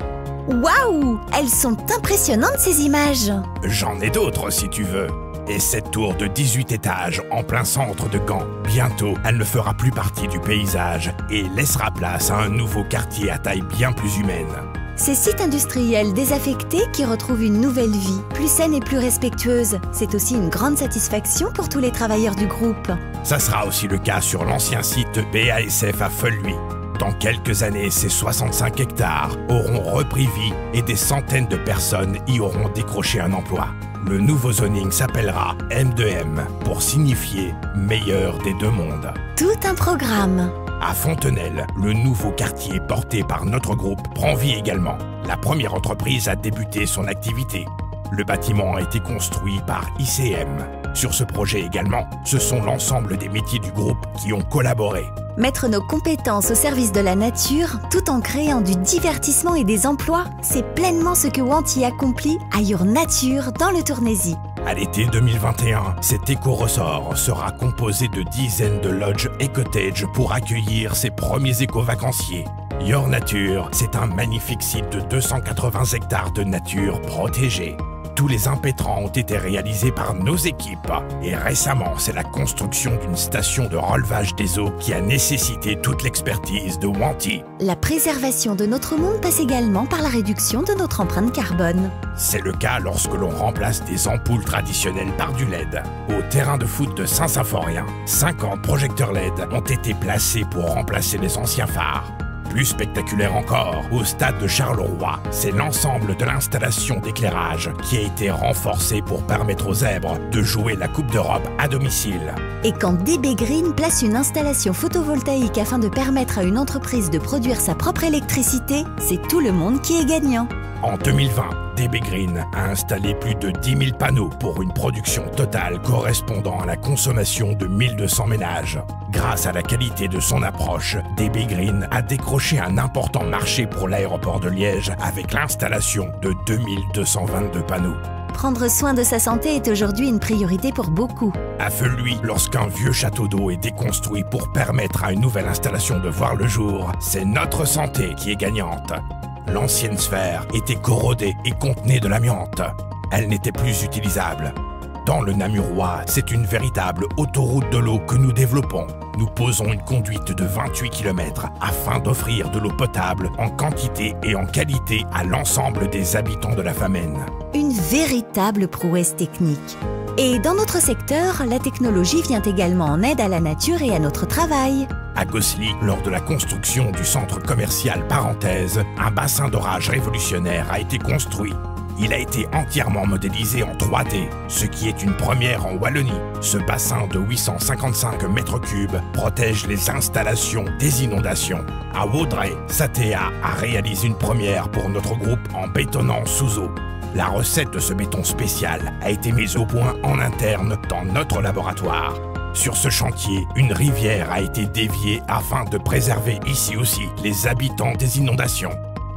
Waouh! Elles sont impressionnantes ces images! J'en ai d'autres si tu veux. Et cette tour de 18 étages en plein centre de Gand, bientôt, elle ne fera plus partie du paysage et laissera place à un nouveau quartier à taille bien plus humaine. Ces sites industriels désaffectés qui retrouvent une nouvelle vie, plus saine et plus respectueuse, c'est aussi une grande satisfaction pour tous les travailleurs du groupe. Ça sera aussi le cas sur l'ancien site BASF à Feulhuis. Dans quelques années, ces 65 hectares auront repris vie et des centaines de personnes y auront décroché un emploi. Le nouveau zoning s'appellera M2M pour signifier « meilleur des deux mondes ». Tout un programme. À Fontenelle, le nouveau quartier porté par notre groupe prend vie également. La première entreprise a débuté son activité. Le bâtiment a été construit par ICM. Sur ce projet également, ce sont l'ensemble des métiers du groupe qui ont collaboré. Mettre nos compétences au service de la nature, tout en créant du divertissement et des emplois, c'est pleinement ce que Wanty accomplit à Your Nature dans le Tournaisis. À l'été 2021, cet éco-ressort sera composé de dizaines de lodges et cottages pour accueillir ses premiers éco-vacanciers. Your Nature, c'est un magnifique site de 280 hectares de nature protégée. Tous les impétrants ont été réalisés par nos équipes. Et récemment, c'est la construction d'une station de relevage des eaux qui a nécessité toute l'expertise de Wanty. La préservation de notre monde passe également par la réduction de notre empreinte carbone. C'est le cas lorsque l'on remplace des ampoules traditionnelles par du LED. Au terrain de foot de Saint-Symphorien, 50 projecteurs LED ont été placés pour remplacer les anciens phares. Plus spectaculaire encore, au stade de Charleroi, c'est l'ensemble de l'installation d'éclairage qui a été renforcée pour permettre aux zèbres de jouer la Coupe d'Europe à domicile. Et quand DB Green place une installation photovoltaïque afin de permettre à une entreprise de produire sa propre électricité, c'est tout le monde qui est gagnant. En 2020, DB Green a installé plus de 10 000 panneaux pour une production totale correspondant à la consommation de 1200 ménages. Grâce à la qualité de son approche, DB Green a décroché un important marché pour l'aéroport de Liège avec l'installation de 2222 panneaux. Prendre soin de sa santé est aujourd'hui une priorité pour beaucoup. À Feulhuis, lorsqu'un vieux château d'eau est déconstruit pour permettre à une nouvelle installation de voir le jour, c'est notre santé qui est gagnante. L'ancienne sphère était corrodée et contenait de l'amiante. Elle n'était plus utilisable. Dans le Namurois, c'est une véritable autoroute de l'eau que nous développons. Nous posons une conduite de 28 km afin d'offrir de l'eau potable en quantité et en qualité à l'ensemble des habitants de la Famenne. Une véritable prouesse technique. Et dans notre secteur, la technologie vient également en aide à la nature et à notre travail. À Gosselies, lors de la construction du centre commercial Parenthèse, un bassin d'orage révolutionnaire a été construit. Il a été entièrement modélisé en 3D, ce qui est une première en Wallonie. Ce bassin de 855 mètres cubes protège les installations des inondations. À Vaudrey, Satea a réalisé une première pour notre groupe en bétonnant sous eau. La recette de ce béton spécial a été mise au point en interne dans notre laboratoire. Sur ce chantier, une rivière a été déviée afin de préserver ici aussi les habitants des inondations.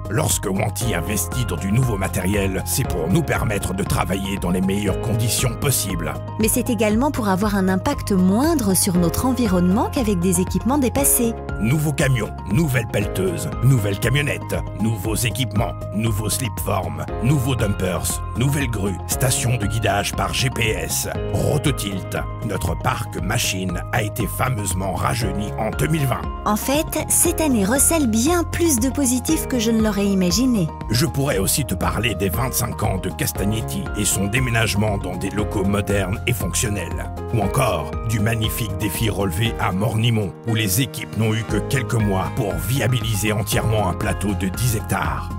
Lorsque Wanty investit dans du nouveau matériel, c'est pour nous permettre de travailler dans les meilleures conditions possibles. Mais c'est également pour avoir un impact moindre sur notre environnement qu'avec des équipements dépassés. Nouveaux camions, nouvelles pelleteuses, nouvelles camionnettes, nouveaux équipements, nouveaux slipforms, nouveaux dumpers, nouvelles grues, stations de guidage par GPS, rototilt. Notre parc machine a été fameusement rajeuni en 2020. En fait, cette année recèle bien plus de positifs que je ne l'aurais imaginé. Je pourrais aussi te parler des 25 ans de Castagnetti et son déménagement dans des locaux modernes et fonctionnels. Ou encore du magnifique défi relevé à Mornimont, où les équipes n'ont eu que quelques mois pour viabiliser entièrement un plateau de 10 hectares.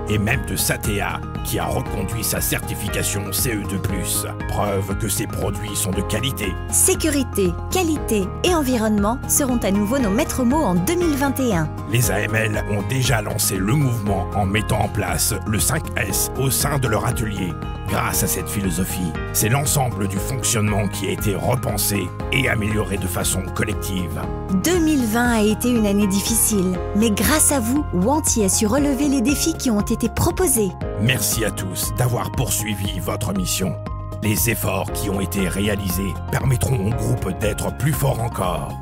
Et même de Satea, qui a reconduit sa certification CE2+, preuve que ses produits sont de qualité. Sécurité, qualité et environnement seront à nouveau nos maîtres mots en 2021. Les AML ont déjà lancé le mouvement en mettant en place le 5S au sein de leur atelier. Grâce à cette philosophie, c'est l'ensemble du fonctionnement qui a été repensé et amélioré de façon collective. 2020 a été une année difficile, mais grâce à vous, Wanty a su relever les défis qui ont été proposés. Merci à tous d'avoir poursuivi votre mission. Les efforts qui ont été réalisés permettront au groupe d'être plus fort encore.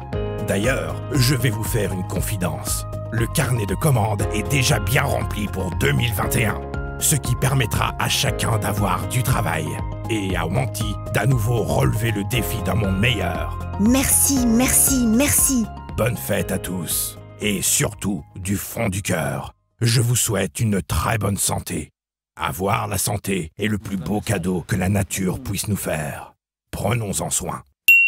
D'ailleurs, je vais vous faire une confidence. Le carnet de commandes est déjà bien rempli pour 2021, ce qui permettra à chacun d'avoir du travail et à Wanty d'à nouveau relever le défi d'un monde meilleur. Merci, merci, merci. Bonne fête à tous et surtout du fond du cœur, je vous souhaite une très bonne santé. Avoir la santé est le plus beau cadeau que la nature puisse nous faire. Prenons-en soin.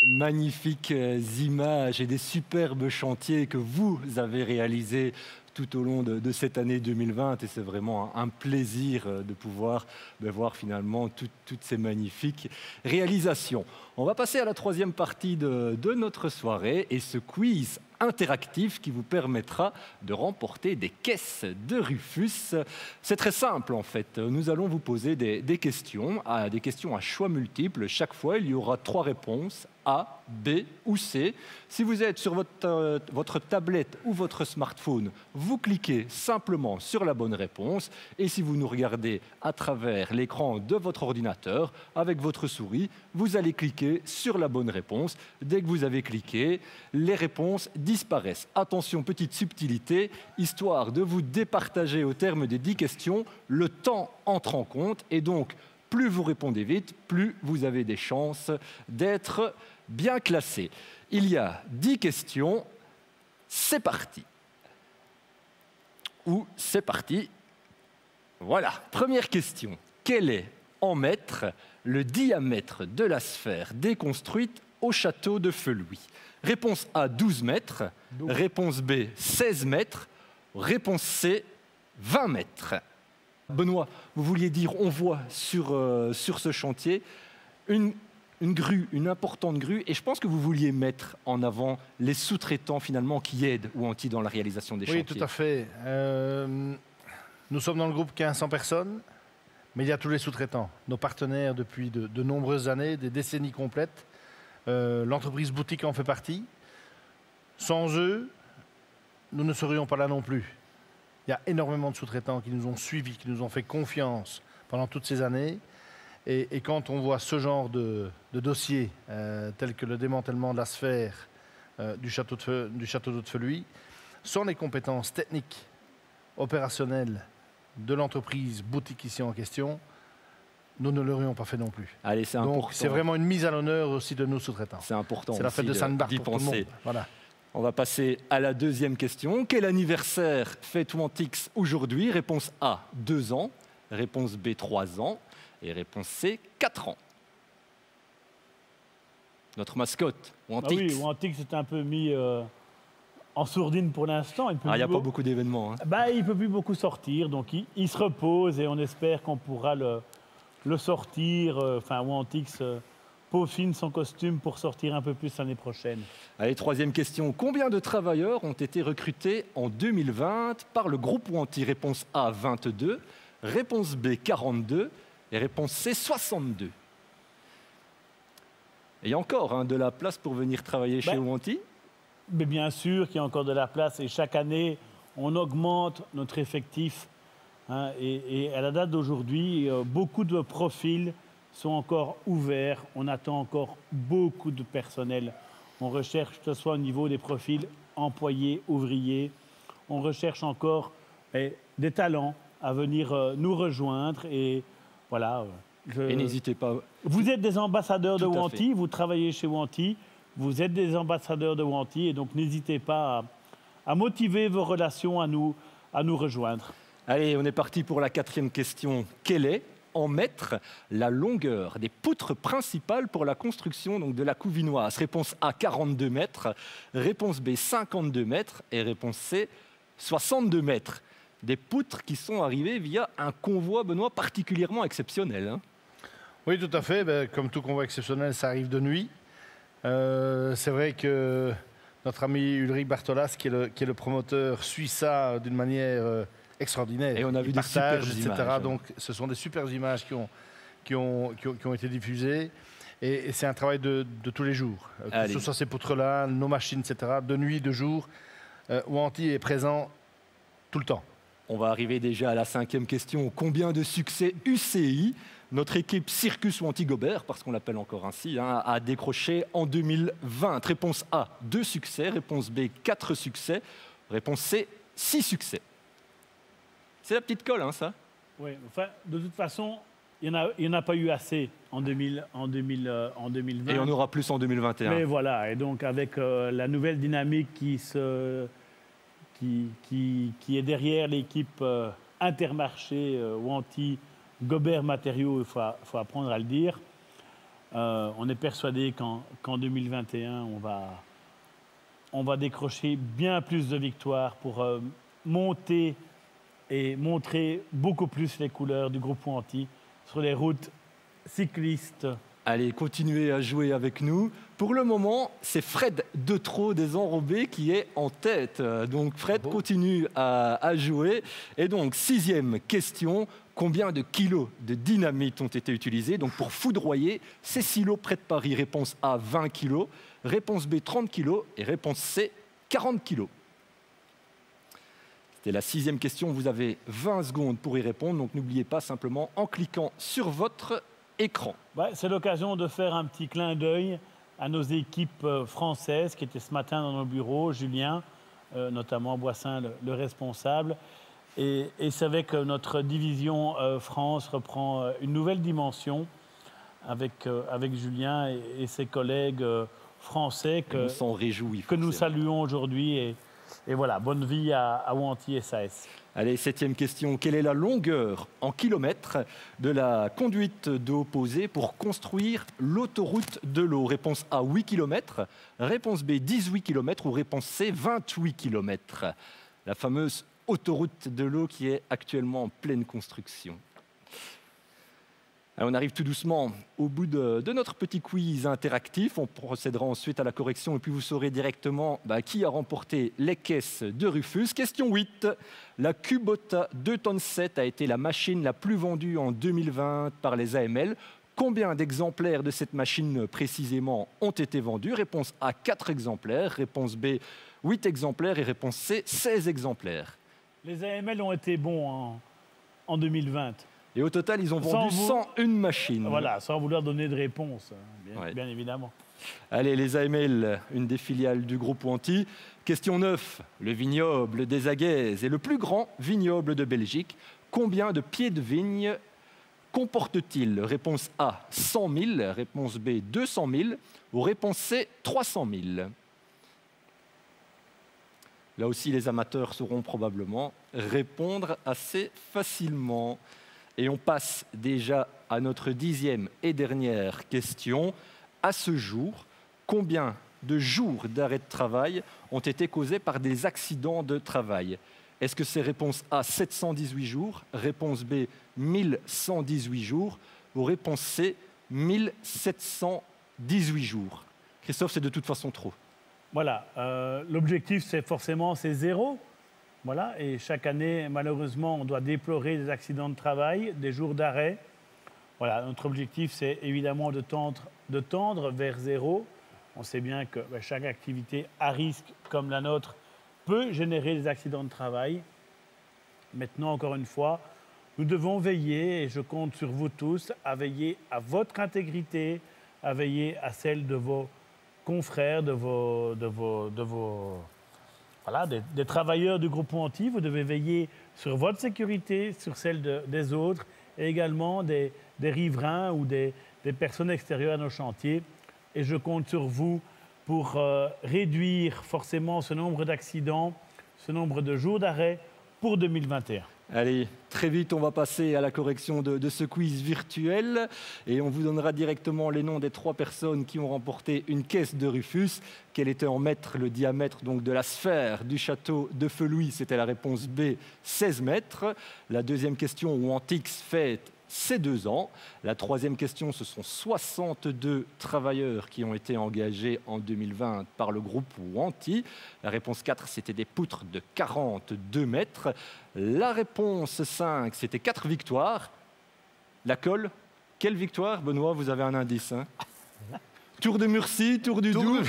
Magnifiques images et des superbes chantiers que vous avez réalisés tout au long de cette année 2020 et c'est vraiment un plaisir de pouvoir voir finalement toutes ces magnifiques réalisations. On va passer à la troisième partie de notre soirée et ce quiz interactif qui vous permettra de remporter des caisses de Rufus. C'est très simple en fait. Nous allons vous poser des questions à choix multiples. Chaque fois, il y aura 3 réponses, A, B ou C. Si vous êtes sur votre tablette ou votre smartphone, vous cliquez simplement sur la bonne réponse. Et si vous nous regardez à travers l'écran de votre ordinateur, avec votre souris, vous allez cliquer sur la bonne réponse. Dès que vous avez cliqué, les réponses disparaissent. Attention, petite subtilité, histoire de vous départager au terme des 10 questions, le temps entre en compte et donc plus vous répondez vite, plus vous avez des chances d'être bien classé. Il y a 10 questions, c'est parti. Ou c'est parti. Voilà, première question. Quel est, en mètres, le diamètre de la sphère déconstruite au château de Feu-Louis? Réponse A, 12 mètres. Réponse B, 16 mètres. Réponse C, 20 mètres. Benoît, vous vouliez dire, on voit sur ce chantier une grue, une importante grue, et je pense que vous vouliez mettre en avant les sous-traitants finalement qui aident Wanty dans la réalisation des chantiers. Oui, tout à fait. Nous sommes dans le groupe 1500 personnes, mais il y a tous les sous-traitants, nos partenaires depuis de nombreuses années, des décennies complètes. L'entreprise Boutique en fait partie. Sans eux, nous ne serions pas là non plus. Il y a énormément de sous-traitants qui nous ont suivis, qui nous ont fait confiance pendant toutes ces années. Et quand on voit ce genre de dossier, tel que le démantèlement de la sphère du château d'eau de Feu-Louis, sans les compétences techniques, opérationnelles de l'entreprise Boutique ici en question, nous ne l'aurions pas fait non plus. Allez, c'est important. Donc c'est vraiment une mise à l'honneur aussi de nos sous-traitants. C'est important. C'est la fête de Sainte-Barbe pour tout le monde. Voilà. On va passer à la deuxième question. Quel anniversaire fête Wantix aujourd'hui? Réponse A, 2 ans. Réponse B, 3 ans. Et réponse C, 4 ans. Notre mascotte, Wantix. Ah oui, Wantix est un peu mis en sourdine pour l'instant. Il n'y a pas beaucoup d'événements. Hein. Il ne peut plus beaucoup sortir, donc il se repose et on espère qu'on pourra le sortir. Wantix peaufine son costume pour sortir un peu plus l'année prochaine. Allez, troisième question. Combien de travailleurs ont été recrutés en 2020 par le groupe Wanty? Réponse A, 22. Réponse B, 42. Et réponse C, 62. Et il y a encore de la place pour venir travailler chez Wanty? Mais bien sûr qu'il y a encore de la place. Et chaque année, on augmente notre effectif. Et à la date d'aujourd'hui, beaucoup de profils sont encore ouverts. On attend encore beaucoup de personnel. On recherche, que ce soit au niveau des profils employés, ouvriers. On recherche encore des talents à venir nous rejoindre. Et voilà. Et n'hésitez pas. Vous êtes des ambassadeurs de Wanty, vous travaillez chez Wanty, vous êtes des ambassadeurs de Wanty. Et donc n'hésitez pas à motiver vos relations à nous rejoindre. Allez, on est parti pour la 4e question. Quelle est, en mètres, la longueur des poutres principales pour la construction de la Couvinoise? Réponse A, 42 mètres. Réponse B, 52 mètres. Et réponse C, 62 mètres. Des poutres qui sont arrivées via un convoi, Benoît, particulièrement exceptionnel. Hein. Oui, tout à fait. Comme tout convoi exceptionnel, ça arrive de nuit. C'est vrai que notre ami Ulrich Bartolas, qui est le promoteur, suit ça d'une manière extraordinaire. Et on a vu des superbes images. Donc, ce sont des superbes images qui ont été diffusés. Et c'est un travail de tous les jours. Que ce soit ces poutres-là, nos machines, etc. De nuit, de jour, Wanty est présent tout le temps. On va arriver déjà à la 5e question. Combien de succès UCI notre équipe Circus Wanty Gobert, parce qu'on l'appelle encore ainsi, a décroché en 2020? Réponse A, 2 succès. Réponse B, 4 succès. Réponse C, 6 succès. C'est la petite colle, ça? Oui, enfin, de toute façon, il n'y en a pas eu assez en 2020. Et on aura plus en 2021. Mais voilà, et donc avec la nouvelle dynamique qui est derrière l'équipe Intermarché Wanty Gobert Matériaux, il faut apprendre à le dire. On est persuadé qu'en 2021, on va décrocher bien plus de victoires pour monter et montrer beaucoup plus les couleurs du groupe Wanty sur les routes cyclistes. Allez, continuez à jouer avec nous. Pour le moment, c'est Fred Detro des Enrobés qui est en tête. Donc Fred continue à jouer. Et donc, 6e question. Combien de kilos de dynamite ont été utilisés pour foudroyer ces silos près de Paris? Réponse A, 20 kilos. Réponse B, 30 kilos. Et réponse C, 40 kilos. C'était la 6e question. Vous avez 20 secondes pour y répondre. Donc n'oubliez pas simplement en cliquant sur votre écran. Ouais, c'est l'occasion de faire un petit clin d'œil à nos équipes françaises qui étaient ce matin dans nos bureaux. Julien, notamment Boissin, le responsable. Et c'est vrai que notre division France reprend une nouvelle dimension avec Julien et ses collègues français que nous saluons aujourd'hui. Et voilà, bonne vie à Wanty SAS. Allez, 7e question. Quelle est la longueur en kilomètres de la conduite d'eau posée pour construire l'autoroute de l'eau? Réponse A, 8 km. Réponse B, 18 km. Ou réponse C, 28 km. La fameuse autoroute de l'eau qui est actuellement en pleine construction. Alors on arrive tout doucement au bout de notre petit quiz interactif. On procédera ensuite à la correction et puis vous saurez directement qui a remporté les caisses de Rufus. Question 8. La Kubota 2,7 tonnes a été la machine la plus vendue en 2020 par les AML. Combien d'exemplaires de cette machine précisément ont été vendus? Réponse A, 4 exemplaires. Réponse B, 8 exemplaires. Et réponse C, 16 exemplaires. Les AML ont été bons en 2020. Et au total, ils ont vendu 101 machines. Voilà, sans vouloir donner de réponse, bien évidemment. Allez, les AML, une des filiales du groupe Wanty. Question 9. Le vignoble des Aguaises est le plus grand vignoble de Belgique. Combien de pieds de vigne comporte-t-il? Réponse A, 100 000. Réponse B, 200 000. Ou réponse C, 300 000. Là aussi, les amateurs sauront probablement répondre assez facilement. Et on passe déjà à notre 10e et dernière question. À ce jour, combien de jours d'arrêt de travail ont été causés par des accidents de travail? Est-ce que c'est réponse A, 718 jours, réponse B, 1118 jours, ou réponse C, 1718 jours? Christophe, c'est de toute façon trop. Voilà, l'objectif, c'est 0. Voilà, et chaque année, malheureusement, on doit déplorer des accidents de travail, des jours d'arrêt. Voilà, notre objectif, c'est évidemment de tendre vers 0. On sait bien que chaque activité à risque, comme la nôtre, peut générer des accidents de travail. Maintenant, encore une fois, nous devons veiller, et je compte sur vous tous, à veiller à votre intégrité, à veiller à celle de vos confrères, voilà, des travailleurs du groupe Wanty. Vous devez veiller sur votre sécurité, sur celle des autres, et également des riverains ou des personnes extérieures à nos chantiers. Et je compte sur vous pour réduire forcément ce nombre d'accidents, ce nombre de jours d'arrêt pour 2021. Allez, très vite, on va passer à la correction de ce quiz virtuel et on vous donnera directement les noms des 3 personnes qui ont remporté une caisse de Rufus. Quel était en mètres le diamètre donc, de la sphère du château de Felouis? C'était la réponse B, 16 mètres. La deuxième question, Wantix fête ses 2 ans. La troisième question, ce sont 62 travailleurs qui ont été engagés en 2020 par le groupe Wanty. La réponse 4, c'était des poutres de 42 mètres. La réponse 5, c'était 4 victoires. La colle, quelle victoire, Benoît? Vous avez un indice. Hein? Tour de Murcie, Tour du Doubs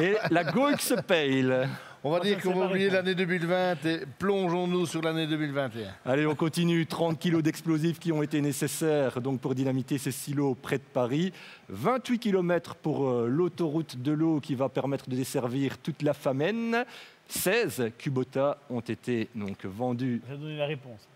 et la Goix Pale. On va dire qu'on va oublier l'année 2020 et plongeons-nous sur l'année 2021. Allez, on continue. 30 kilos d'explosifs qui ont été nécessaires donc, pour dynamiter ces silos près de Paris. 28 km pour l'autoroute de l'eau qui va permettre de desservir toute la Famenne. 16 Kubota ont été donc vendus. J'ai donné la réponse.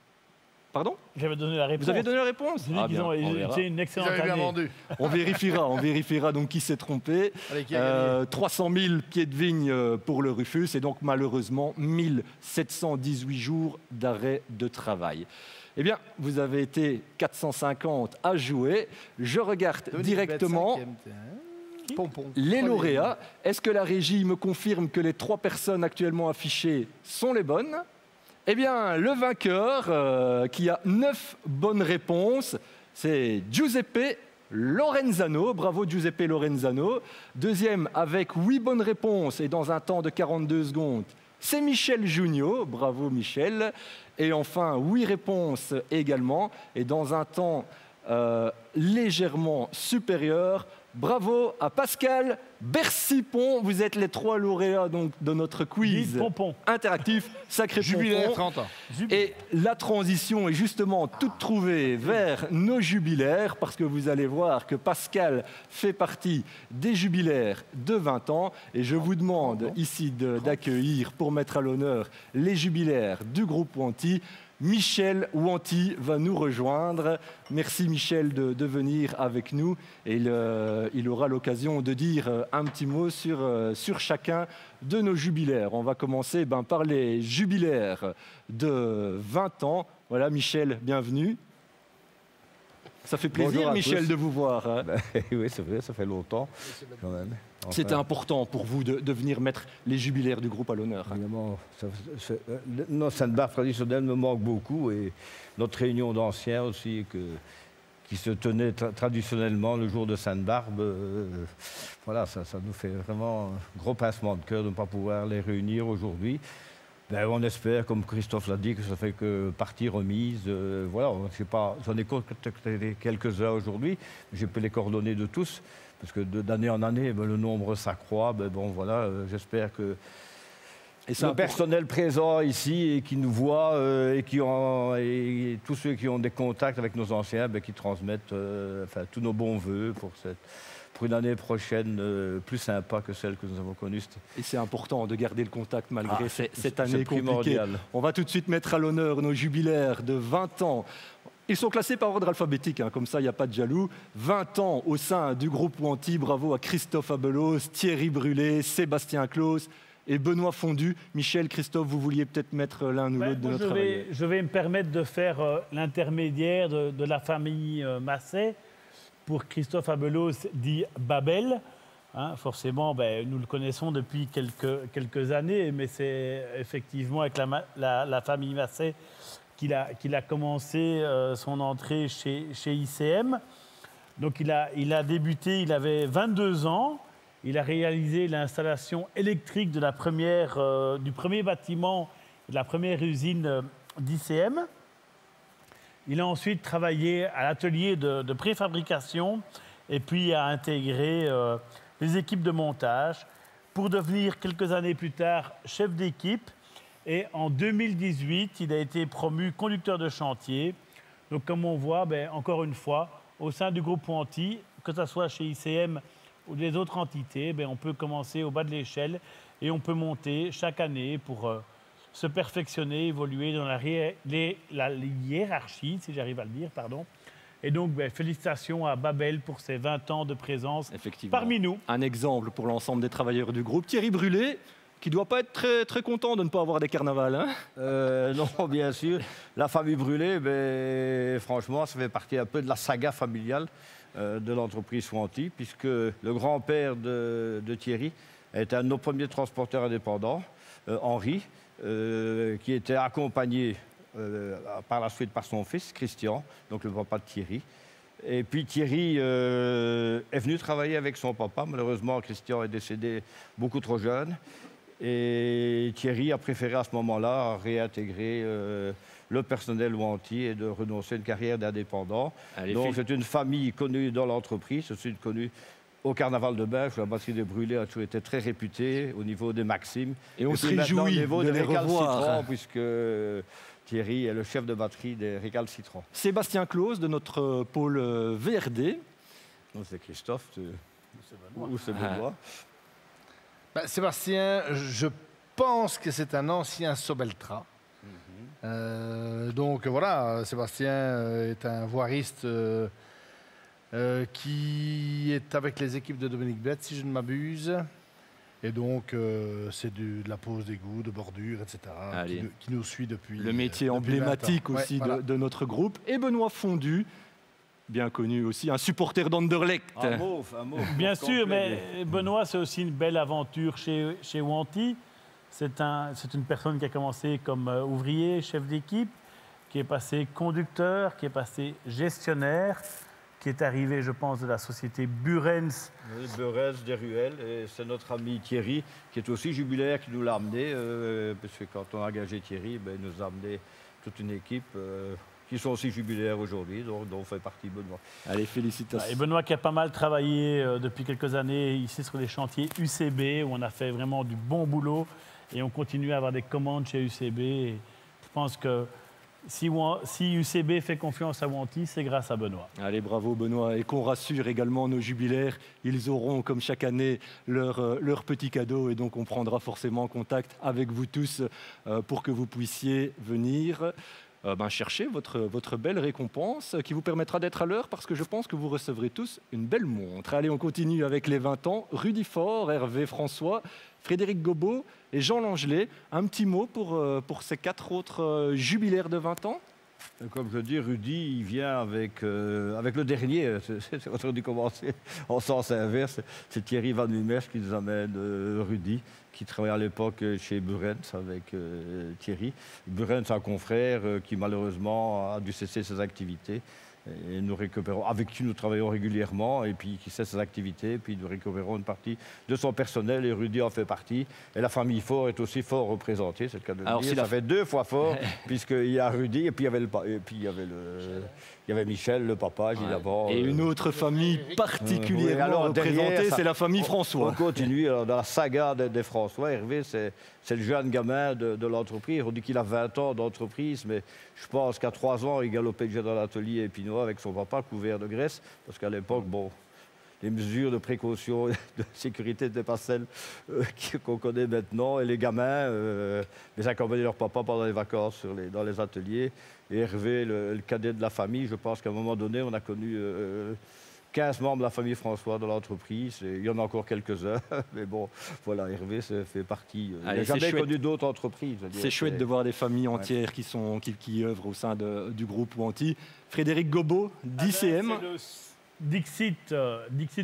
Pardon? J'avais donné la réponse. Vous avez donné la réponse? J'ai dit qu'ils ont été une excellente J'avais bien année. vendu. On vérifiera donc qui s'est trompé. Allez, qui a gagné 300 000 pieds de vigne pour le Rufus et donc malheureusement 1718 jours d'arrêt de travail. Eh bien, vous avez été 450 à jouer. Je regarde directement les lauréats. Est-ce que la régie me confirme que les 3 personnes actuellement affichées sont les bonnes? Eh bien, le vainqueur, qui a 9 bonnes réponses, c'est Giuseppe Lorenzano. Bravo Giuseppe Lorenzano. Deuxième, avec 8 bonnes réponses et dans un temps de 42 secondes, c'est Michel Junio. Bravo Michel. Et enfin, 8 réponses également et dans un temps légèrement supérieur. Bravo à Pascal Bercipon. Vous êtes les 3 lauréats donc, de notre quiz interactif Sacré Jubilaire Pompon. 30 ans. Et la transition est justement toute trouvée vers nos jubilaires parce que vous allez voir que Pascal fait partie des jubilaires de 20 ans et je vous demande ici d'accueillir pour mettre à l'honneur les jubilaires du groupe Wanty. Michel Wanty va nous rejoindre. Merci Michel de venir avec nous. Et il aura l'occasion de dire un petit mot sur chacun de nos jubilaires. On va commencer par les jubilaires de 20 ans. Voilà Michel, bienvenue. Ça fait plaisir Michel de vous voir. Hein. Oui, c'est vrai, ça fait longtemps quand même. Enfin, c'était important pour vous de venir mettre les jubilaires du groupe à l'honneur. Évidemment, notre Sainte-Barbe traditionnelle me manque beaucoup et notre réunion d'anciens aussi qui se tenait traditionnellement le jour de Sainte-Barbe. Voilà, ça nous fait vraiment un gros pincement de cœur de ne pas pouvoir les réunir aujourd'hui. Ben, on espère, comme Christophe l'a dit, que ça fait que partie remise. Voilà, j'en ai contacté quelques-uns aujourd'hui, j'ai pas les coordonnées de tous. Parce que d'année en année, le nombre s'accroît. Voilà, j'espère que le personnel présent ici et qui nous voit et tous ceux qui ont des contacts avec nos anciens, qui transmettent tous nos bons voeux pour une année prochaine plus sympa que celle que nous avons connue. Et c'est important de garder le contact malgré cette année compliquée. On va tout de suite mettre à l'honneur nos jubilaires de 20 ans. Ils sont classés par ordre alphabétique, comme ça il n'y a pas de jaloux. 20 ans au sein du groupe Wanty, bravo à Christophe Abelos, Thierry Brûlé, Sébastien Claus et Benoît Fondu. Michel, Christophe, vous vouliez peut-être mettre l'un ou l'autre de notre travail. Je vais me permettre de faire l'intermédiaire de la famille Masset pour Christophe Abelos, dit Babel. Hein, forcément, nous le connaissons depuis quelques années, mais c'est effectivement avec la famille Masset qu'il a commencé son entrée chez ICM. Donc il a débuté, il avait 22 ans. Il a réalisé l'installation électrique du premier bâtiment de la première usine d'ICM. Il a ensuite travaillé à l'atelier de préfabrication et puis a intégré les équipes de montage pour devenir quelques années plus tard chef d'équipe. Et en 2018, il a été promu conducteur de chantier. Donc, comme on voit, encore une fois, au sein du groupe Wanty, que ce soit chez ICM ou les autres entités, on peut commencer au bas de l'échelle et on peut monter chaque année pour se perfectionner, évoluer dans la hiérarchie, si j'arrive à le dire, pardon. Et donc, félicitations à Babel pour ses 20 ans de présence parmi nous. Un exemple pour l'ensemble des travailleurs du groupe. Thierry Brûlé, qui ne doit pas être très, très content de ne pas avoir des carnavals. Hein non, bien sûr. La famille Brûlé, franchement, ça fait partie un peu de la saga familiale de l'entreprise Wanty, puisque le grand-père de Thierry était un de nos premiers transporteurs indépendants, Henri, qui était accompagné par la suite par son fils, Christian, donc le papa de Thierry. Et puis Thierry est venu travailler avec son papa. Malheureusement, Christian est décédé beaucoup trop jeune. Et Thierry a préféré à ce moment-là réintégrer le personnel Wanty et de renoncer à une carrière d'indépendant. Donc c'est une famille connue dans l'entreprise, c'est une connue au carnaval de Binche, la batterie des Brûlés a toujours été très réputée au niveau des Maximes. Et on se réjouit au niveau de des les revoir. récalcitrants, puisque Thierry est le chef de batterie des récalcitrants. Sébastien Claus de notre pôle VRD. Donc c'est Christophe ou c'est Benoît. Sébastien, je pense que c'est un ancien Sobeltra. Donc voilà, Sébastien est un voiriste qui est avec les équipes de Dominique Blette, si je ne m'abuse. Et donc, c'est de la pose d'égout, de bordure, etc., qui nous suit depuis. Le métier emblématique aussi de notre groupe. Et Benoît Fondu, bien connu aussi, un supporter d'Anderlecht. Un mauve, bien sûr, mais Benoît, c'est aussi une belle aventure chez Wanty. C'est une personne qui a commencé comme ouvrier, chef d'équipe, qui est passé conducteur, qui est passé gestionnaire, qui est arrivé, je pense, de la société Burens. Oui, Burens des Ruelles, et c'est notre ami Thierry, qui est aussi jubilaire, qui nous l'a amené, parce que quand on a engagé Thierry, il nous a amené toute une équipe qui sont aussi jubilaires aujourd'hui, dont fait partie Benoît. Allez, félicitations. Et Benoît qui a pas mal travaillé depuis quelques années ici sur les chantiers UCB, où on a fait vraiment du bon boulot, et on continue à avoir des commandes chez UCB. Et je pense que si UCB fait confiance à Wanty, c'est grâce à Benoît. Allez, bravo Benoît. Et qu'on rassure également nos jubilaires, ils auront, comme chaque année, leur petit cadeau. Et donc, on prendra forcément contact avec vous tous pour que vous puissiez venir chercher votre belle récompense qui vous permettra d'être à l'heure, parce que je pense que vous recevrez tous une belle montre. Allez, on continue avec les 20 ans. Rudy Faure, Hervé François, Frédéric Gobot et Jean Langelet. Un petit mot pour ces 4 autres jubilaires de 20 ans. Comme je dis, Rudy, il vient avec le dernier. C'est dû commencer en sens inverse. C'est Thierry Van Lumers qui nous amène Rudy, qui travaillait à l'époque chez Burens avec Thierry. Burens, un confrère qui malheureusement a dû cesser ses activités. Et nous récupérons, avec qui nous travaillons régulièrement, et puis qui cesse ses activités, puis nous récupérons une partie de son personnel, et Rudy en fait partie. Et la famille Faure est aussi fort représentée, c'est le cas de le dire. Ça fait 2 fois fort, puisqu'il y a Rudy, et puis il y avait Michel, le papa, évidemment. Et une autre famille particulièrement représentée, c'est la famille François. On continue dans la saga des François. Hervé, c'est le jeune gamin de l'entreprise. On dit qu'il a 20 ans d'entreprise, mais je pense qu'à 3 ans, il galopait déjà dans l'atelier épinois avec son papa couvert de graisse, parce qu'à l'époque, les mesures de précaution et de sécurité n'étaient pas celles qu'on connaît maintenant. Et les gamins les accompagnaient leur papa pendant les vacances dans les ateliers. Et Hervé, le cadet de la famille, je pense qu'à un moment donné, on a connu 15 membres de la famille François dans l'entreprise. Et il y en a encore quelques-uns. Mais bon, voilà, Hervé fait partie. Il n'a jamais connu d'autres entreprises. C'est chouette de voir des familles entières qui œuvrent au sein du groupe Wanty. Frédéric Gobot, d'ICM. Dixit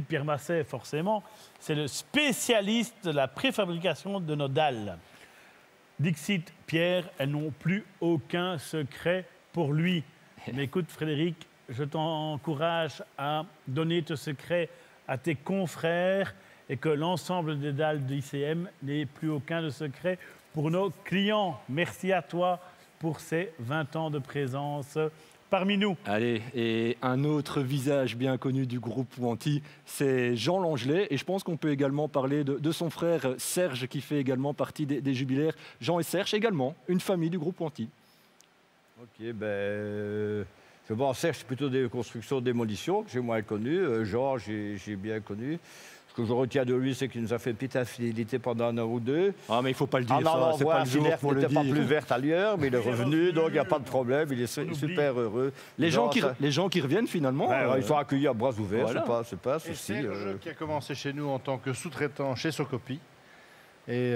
Pierre Masset, forcément, c'est le spécialiste de la préfabrication de nos dalles. Dixit Pierre, elles n'ont plus aucun secret pour lui. Mais écoute, Frédéric, je t'encourage à donner ce secret à tes confrères et que l'ensemble des dalles d'ICM n'ait plus aucun de secret pour nos clients. Merci à toi pour ces 20 ans de présence parmi nous. Allez, et un autre visage bien connu du groupe Wanty, c'est Jean Langelet. Et je pense qu'on peut également parler de son frère Serge, qui fait également partie des jubilaires. Jean et Serge également, une famille du groupe Wanty. Ok, Serge, c'est plutôt des constructions-démolitions que j'ai moins connues. Jean, j'ai bien connu. Ce que je retiens de lui, c'est qu'il nous a fait une petite infidélité pendant 1 an ou 2. Ah, mais il ne faut pas le dire, ça. C'est pas le jour pour le dire. Il n'était pas plus verte ailleurs, mais il est revenu, donc il n'y a pas de problème. Il est super heureux. Les gens qui reviennent, finalement... il faut accueillir à bras ouverts, voilà. c'est pas un souci. Et Serge, qui a commencé chez nous en tant que sous-traitant chez Socopi, et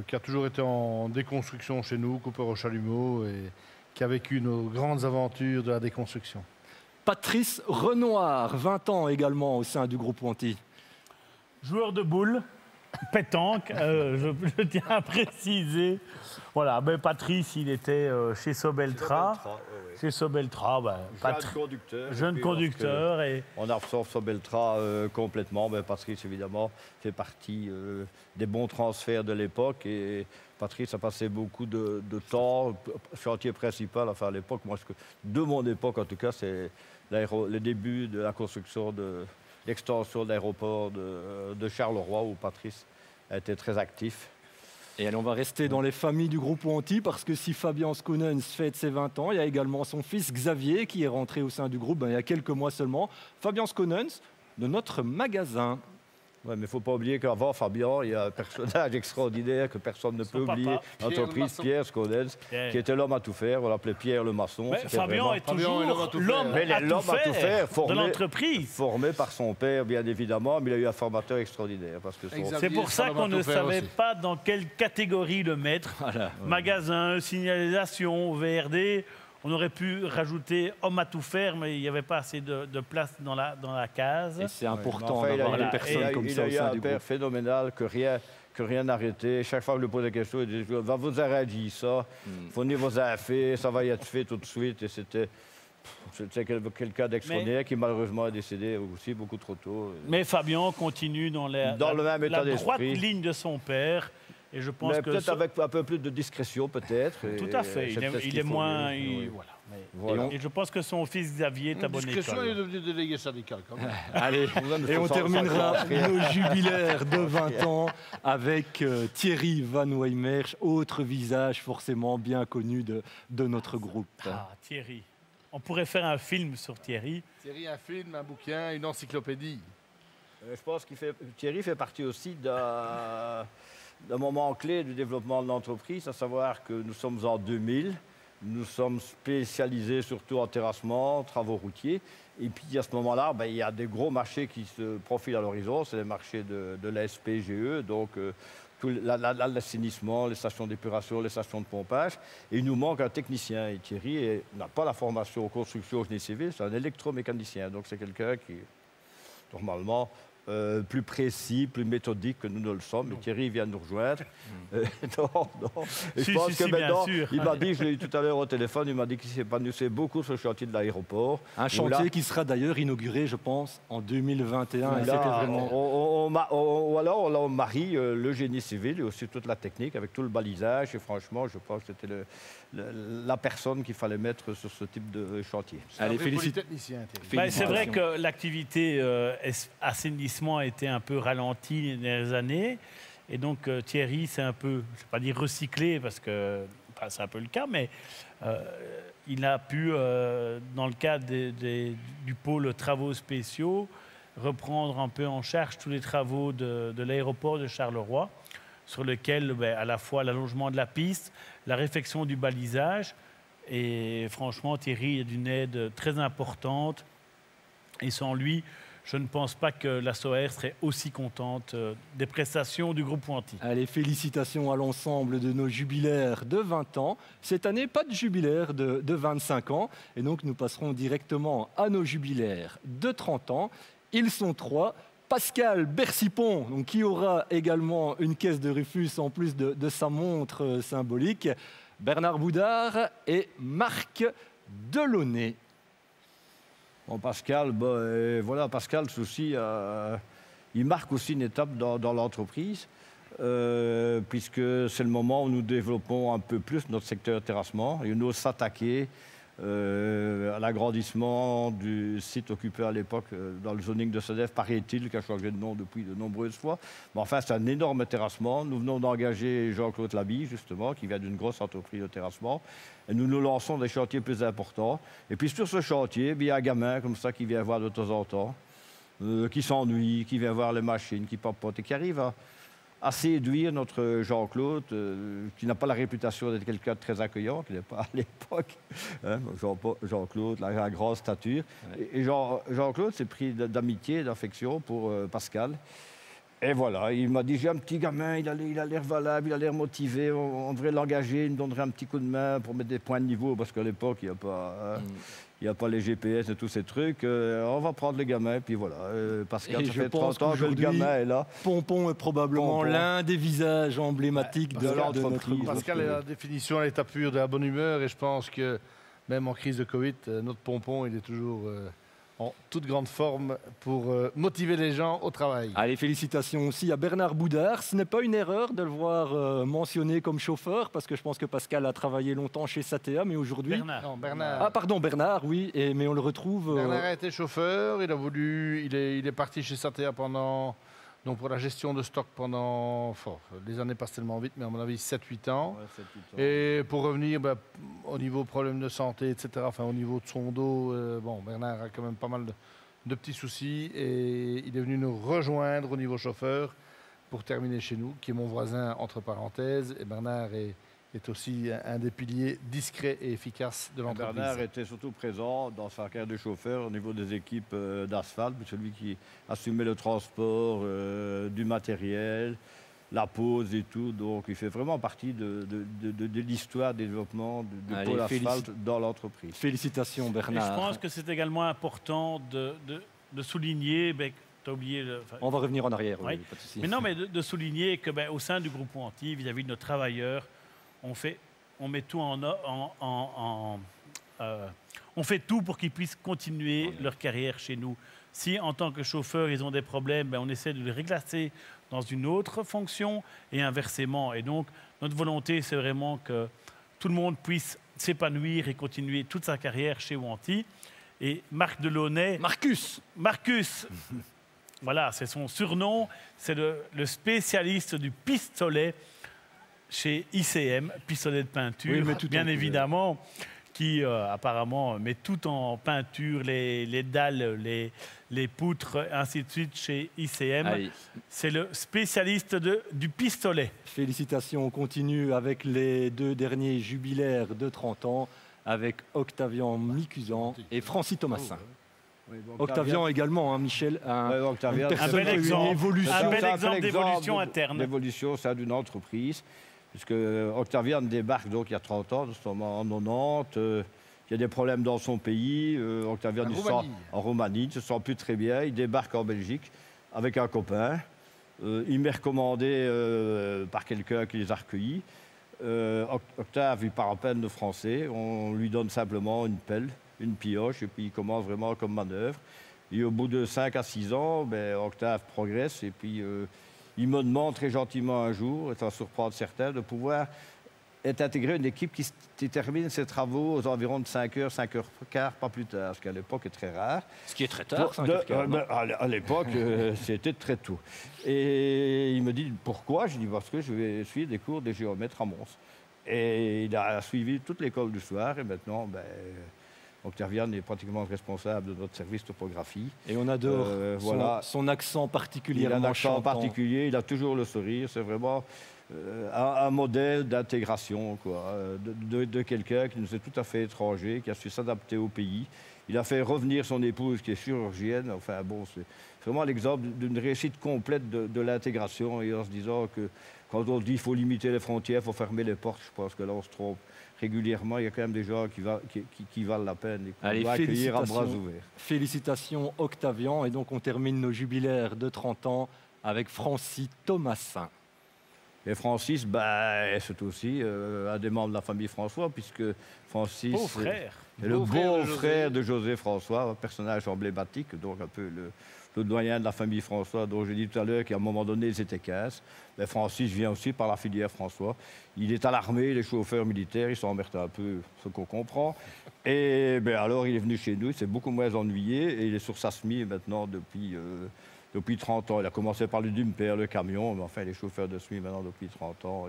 qui a toujours été en déconstruction chez nous, coupeur au chalumeau, et qui a vécu nos grandes aventures de la déconstruction. Patrice Renoir, 20 ans également au sein du groupe Wanty. Joueur de boules, pétanque, je tiens à préciser. Voilà, ben Patrice, il était chez Sobeltra. Chez Sobeltra, jeune conducteur. Et... On absorbe Sobeltra complètement. Ben, Patrice, évidemment, fait partie des bons transferts de l'époque. Et Patrice a passé beaucoup de temps. Chantier principal, enfin à l'époque, de mon époque en tout cas, c'est le début de la construction de l'extension de l'aéroport de Charleroi, où Patrice a été très actif. Et allez, on va rester dans les familles du groupe Wanty, parce que si Fabian Skonens fête ses 20 ans, il y a également son fils Xavier qui est rentré au sein du groupe il y a quelques mois seulement. Fabian Skonens de notre magasin. Oui, mais il ne faut pas oublier qu'avant Fabian, il y a un personnage extraordinaire que personne ne peut oublier. L'entreprise Pierre Skonens, qui était l'homme à tout faire. On l'appelait Pierre le maçon. Fabien est toujours l'homme à tout faire de l'entreprise. Formé par son père, bien évidemment, mais il a eu un formateur extraordinaire. C'est pour ça qu'on ne savait pas dans quelle catégorie le mettre. Voilà. Magasin, signalisation, VRD. On aurait pu rajouter homme à tout faire, mais il n'y avait pas assez de place dans la case. Et c'est important d'avoir des personnes comme ça au sein du groupe. Il a eu un père phénoménal que rien n'arrêtait. Chaque fois que je lui posais des questions, il disait « Va vous arrêter ça, fournez vos affaires, ça va y être fait tout de suite. » Et c'était quelqu'un d'extraordinaire qui malheureusement est décédé aussi beaucoup trop tôt. Mais Fabian continue dans la droite ligne de son père. Et je pense peut-être avec un peu plus de discrétion, peut-être. Tout à fait. Il est moins... Voilà. Et je pense que son fils Xavier est à bonne école. Discrétion, il est devenu délégué syndical, quand même. Allez, et on terminera nos jubilaires de 20 ans avec Thierry Van Wijmersch, autre visage forcément bien connu de notre groupe. Ah, Thierry. On pourrait faire un film sur Thierry. Thierry, un film, un bouquin, une encyclopédie. Je pense que Thierry fait partie aussi d'un moment clé du développement de l'entreprise, à savoir que nous sommes en 2000, nous sommes spécialisés surtout en terrassement, travaux routiers, et puis à ce moment-là, il y a des gros marchés qui se profilent à l'horizon, c'est les marchés de la SPGE, donc l'assainissement, les stations d'épuration, les stations de pompage, et il nous manque un technicien, et Thierry n'a pas la formation en construction au génie civil, c'est un électromécanicien, donc c'est quelqu'un qui, normalement, plus précis, plus méthodique que nous ne le sommes. Et Thierry vient nous rejoindre. Non. Et je pense que maintenant, il m'a dit, je l'ai eu tout à l'heure au téléphone, il m'a dit qu'il s'est épanouissé beaucoup sur le chantier de l'aéroport. Un chantier qui sera d'ailleurs inauguré, je pense, en 2021. Ou alors on marie le génie civil et aussi toute la technique avec tout le balisage. Et franchement, je pense que c'était la personne qu'il fallait mettre sur ce type de chantier. Allez, félicitations. C'est vrai que l'activité assainissement a été un peu ralentie les dernières années. Et donc Thierry, c'est un peu, je ne vais pas dire recyclé, parce que c'est un peu le cas, mais il a pu, dans le cadre du pôle travaux spéciaux, reprendre un peu en charge tous les travaux de l'aéroport de Charleroi, sur lequel à la fois l'allongement de la piste, la réfection du balisage, et franchement Thierry est d'une aide très importante, et sans lui, je ne pense pas que la SOER serait aussi contente des prestations du groupe Wanty. Allez, félicitations à l'ensemble de nos jubilaires de 20 ans. Cette année, pas de jubilaire de 25 ans. Et donc, nous passerons directement à nos jubilaires de 30 ans. Ils sont 3. Pascal Bercipon, donc, qui aura également une caisse de Rufus en plus de sa montre symbolique. Bernard Boudard et Marc Delaunay. Bon, Pascal, Pascal, aussi, il marque aussi une étape dans l'entreprise, puisque c'est le moment où nous développons un peu plus notre secteur terrassement et nous s'attaquer à l'agrandissement du site occupé à l'époque dans le zoning de Sedef, paraît-il, qui a changé de nom depuis de nombreuses fois. Mais enfin, c'est un énorme terrassement. Nous venons d'engager Jean-Claude Labille, justement, qui vient d'une grosse entreprise de terrassement. Et nous nous lançons des chantiers plus importants. Et puis sur ce chantier, il y a un gamin comme ça qui vient voir de temps en temps, qui s'ennuie, qui vient voir les machines, qui papote et qui arrive à séduire notre Jean-Claude, qui n'a pas la réputation d'être quelqu'un de très accueillant, qui n'est pas à l'époque. Hein, Jean-Claude, la grande stature. Ouais. Et Jean-Claude s'est pris d'amitié et d'affection pour Pascal. Et voilà, il m'a dit, j'ai un petit gamin, il a l'air valable, il a l'air motivé, on devrait l'engager, il me donnerait un petit coup de main pour mettre des points de niveau, parce qu'à l'époque, il n'y a pas les GPS et tous ces trucs. On va prendre le gamin, puis voilà. Pascal, ça fait 30 ans que le gamin est là. Pompon est probablement l'un des visages emblématiques de l'entreprise. Pascal est la définition à l'état pur de la bonne humeur, et je pense que même en crise de Covid, notre Pompon, il est toujours en toute grande forme pour motiver les gens au travail. Allez, félicitations aussi à Bernard Boudard. Ce n'est pas une erreur de le voir mentionné comme chauffeur, parce que je pense que Pascal a travaillé longtemps chez Satea, mais aujourd'hui... Bernard. Non, Bernard. Ah, pardon, Bernard, oui, mais on le retrouve... Bernard a été chauffeur, il est parti chez Satea donc pour la gestion de stock pendant... les années passent tellement vite, mais à mon avis 7-8 ans. Ouais, 7-8 ans. Et pour revenir au niveau problème de santé, etc., au niveau de son dos, Bernard a quand même pas mal de petits soucis et il est venu nous rejoindre au niveau chauffeur pour terminer chez nous, qui est mon voisin entre parenthèses. Et Bernard est aussi un des piliers discrets et efficaces de l'entreprise. Bernard était surtout présent dans sa carrière de chauffeur au niveau des équipes d'asphalte, celui qui assumait le transport du matériel, la pose et tout. Donc il fait vraiment partie de l'histoire du développement du pôle asphalte dans l'entreprise. Félicitations Bernard. Et je pense que c'est également important de souligner... t'as oublié on va revenir en arrière, oui. Pas de souci. Mais non, mais de souligner que au sein du groupe Wanty, vis-à-vis de nos travailleurs, on met tout on fait tout pour qu'ils puissent continuer leur carrière chez nous. Si, en tant que chauffeur, ils ont des problèmes, on essaie de les reclasser dans une autre fonction et inversement. Et donc, notre volonté, c'est vraiment que tout le monde puisse s'épanouir et continuer toute sa carrière chez Wanty. Et Marc Delaunay... Marcus voilà, c'est son surnom. C'est le spécialiste du pistolet chez ICM, pistolet de peinture, oui, bien évidemment, qui apparemment met tout en peinture, les dalles, les poutres, ainsi de suite, chez ICM. C'est le spécialiste du pistolet. Félicitations, on continue avec les 2 derniers jubilaires de 30 ans, avec Octavian Micusan et Francis Thomassin. Oui, Octavian également, Michel, un bel exemple d'évolution interne. L'évolution, c'est d'une entreprise. Puisque Octavian débarque donc il y a 30 ans, nous sommes en 90, il y a des problèmes dans son pays, Octavian en Roumanie, il ne se sent plus très bien, il débarque en Belgique avec un copain, il m'est recommandé par quelqu'un qui les a recueillis. Octave, il parle à peine de français, on lui donne simplement une pelle, une pioche, et puis il commence vraiment comme manœuvre. Et au bout de 5 à 6 ans, Octave progresse, et puis... il me demande très gentiment un jour, et ça va surprendre certains, de pouvoir être intégré à une équipe qui termine ses travaux aux environs de 5 heures, 5 heures quart, pas plus tard, ce qui à l'époque est très rare. Ce qui est très tard, 5 heures quart. À l'époque, c'était très tôt. Et il me dit pourquoi? Je dis parce que je vais suivre des cours de géomètre à Mons. Et il a suivi toute l'école du soir, et maintenant, Octavian est pratiquement responsable de notre service topographie. Et on adore son accent particulièrement chantant. Il a un accent particulier, il a toujours le sourire. C'est vraiment un modèle d'intégration, de quelqu'un qui nous est tout à fait étranger, qui a su s'adapter au pays. Il a fait revenir son épouse qui est chirurgienne. Enfin bon, c'est vraiment l'exemple d'une réussite complète de l'intégration. Et en se disant que quand on dit qu'il faut limiter les frontières, il faut fermer les portes, je pense que là on se trompe. Régulièrement, il y a quand même des gens qui valent la peine et qu'on doit accueillir à bras ouverts. Félicitations Octavian. Et donc on termine nos jubilaires de 30 ans avec Francis Thomassin. Et Francis, c'est aussi un des membres de la famille François, puisque Francis est le beau-frère de José François, un personnage emblématique, donc un peu le doyen de la famille François, dont j'ai dit tout à l'heure qu'à un moment donné, ils étaient 15. Mais Francis vient aussi par la filière François. Il est à l'armée, les chauffeurs militaires, il s'emmerde un peu, ce qu'on comprend. Et alors, il est venu chez nous, il s'est beaucoup moins ennuyé, et il est sur sa SMI maintenant depuis 30 ans. Il a commencé par le Dumper, le camion, mais enfin, il est chauffeur de SMI maintenant depuis 30 ans.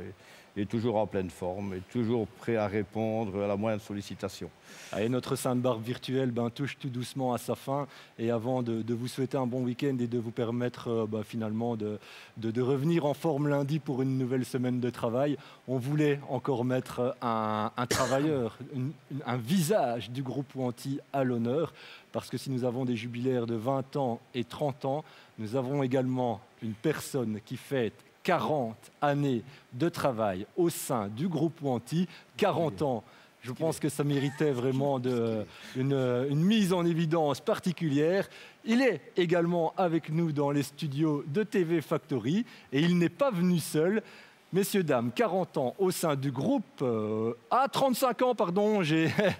est toujours en pleine forme, est toujours prêt à répondre à la moindre sollicitation. Allez, notre Sainte-Barbe virtuelle touche tout doucement à sa fin. Et avant de vous souhaiter un bon week-end et de vous permettre finalement de revenir en forme lundi pour une nouvelle semaine de travail, on voulait encore mettre un travailleur, un visage du groupe Wanty à l'honneur. Parce que si nous avons des jubilaires de 20 ans et 30 ans, nous avons également une personne qui fête 40 années de travail au sein du groupe Wanty, 40 ans. Je pense que ça méritait vraiment une mise en évidence particulière. Il est également avec nous dans les studios de TV Factory et il n'est pas venu seul. Messieurs, dames, 40 ans au sein du groupe... 35 ans, pardon, j'allais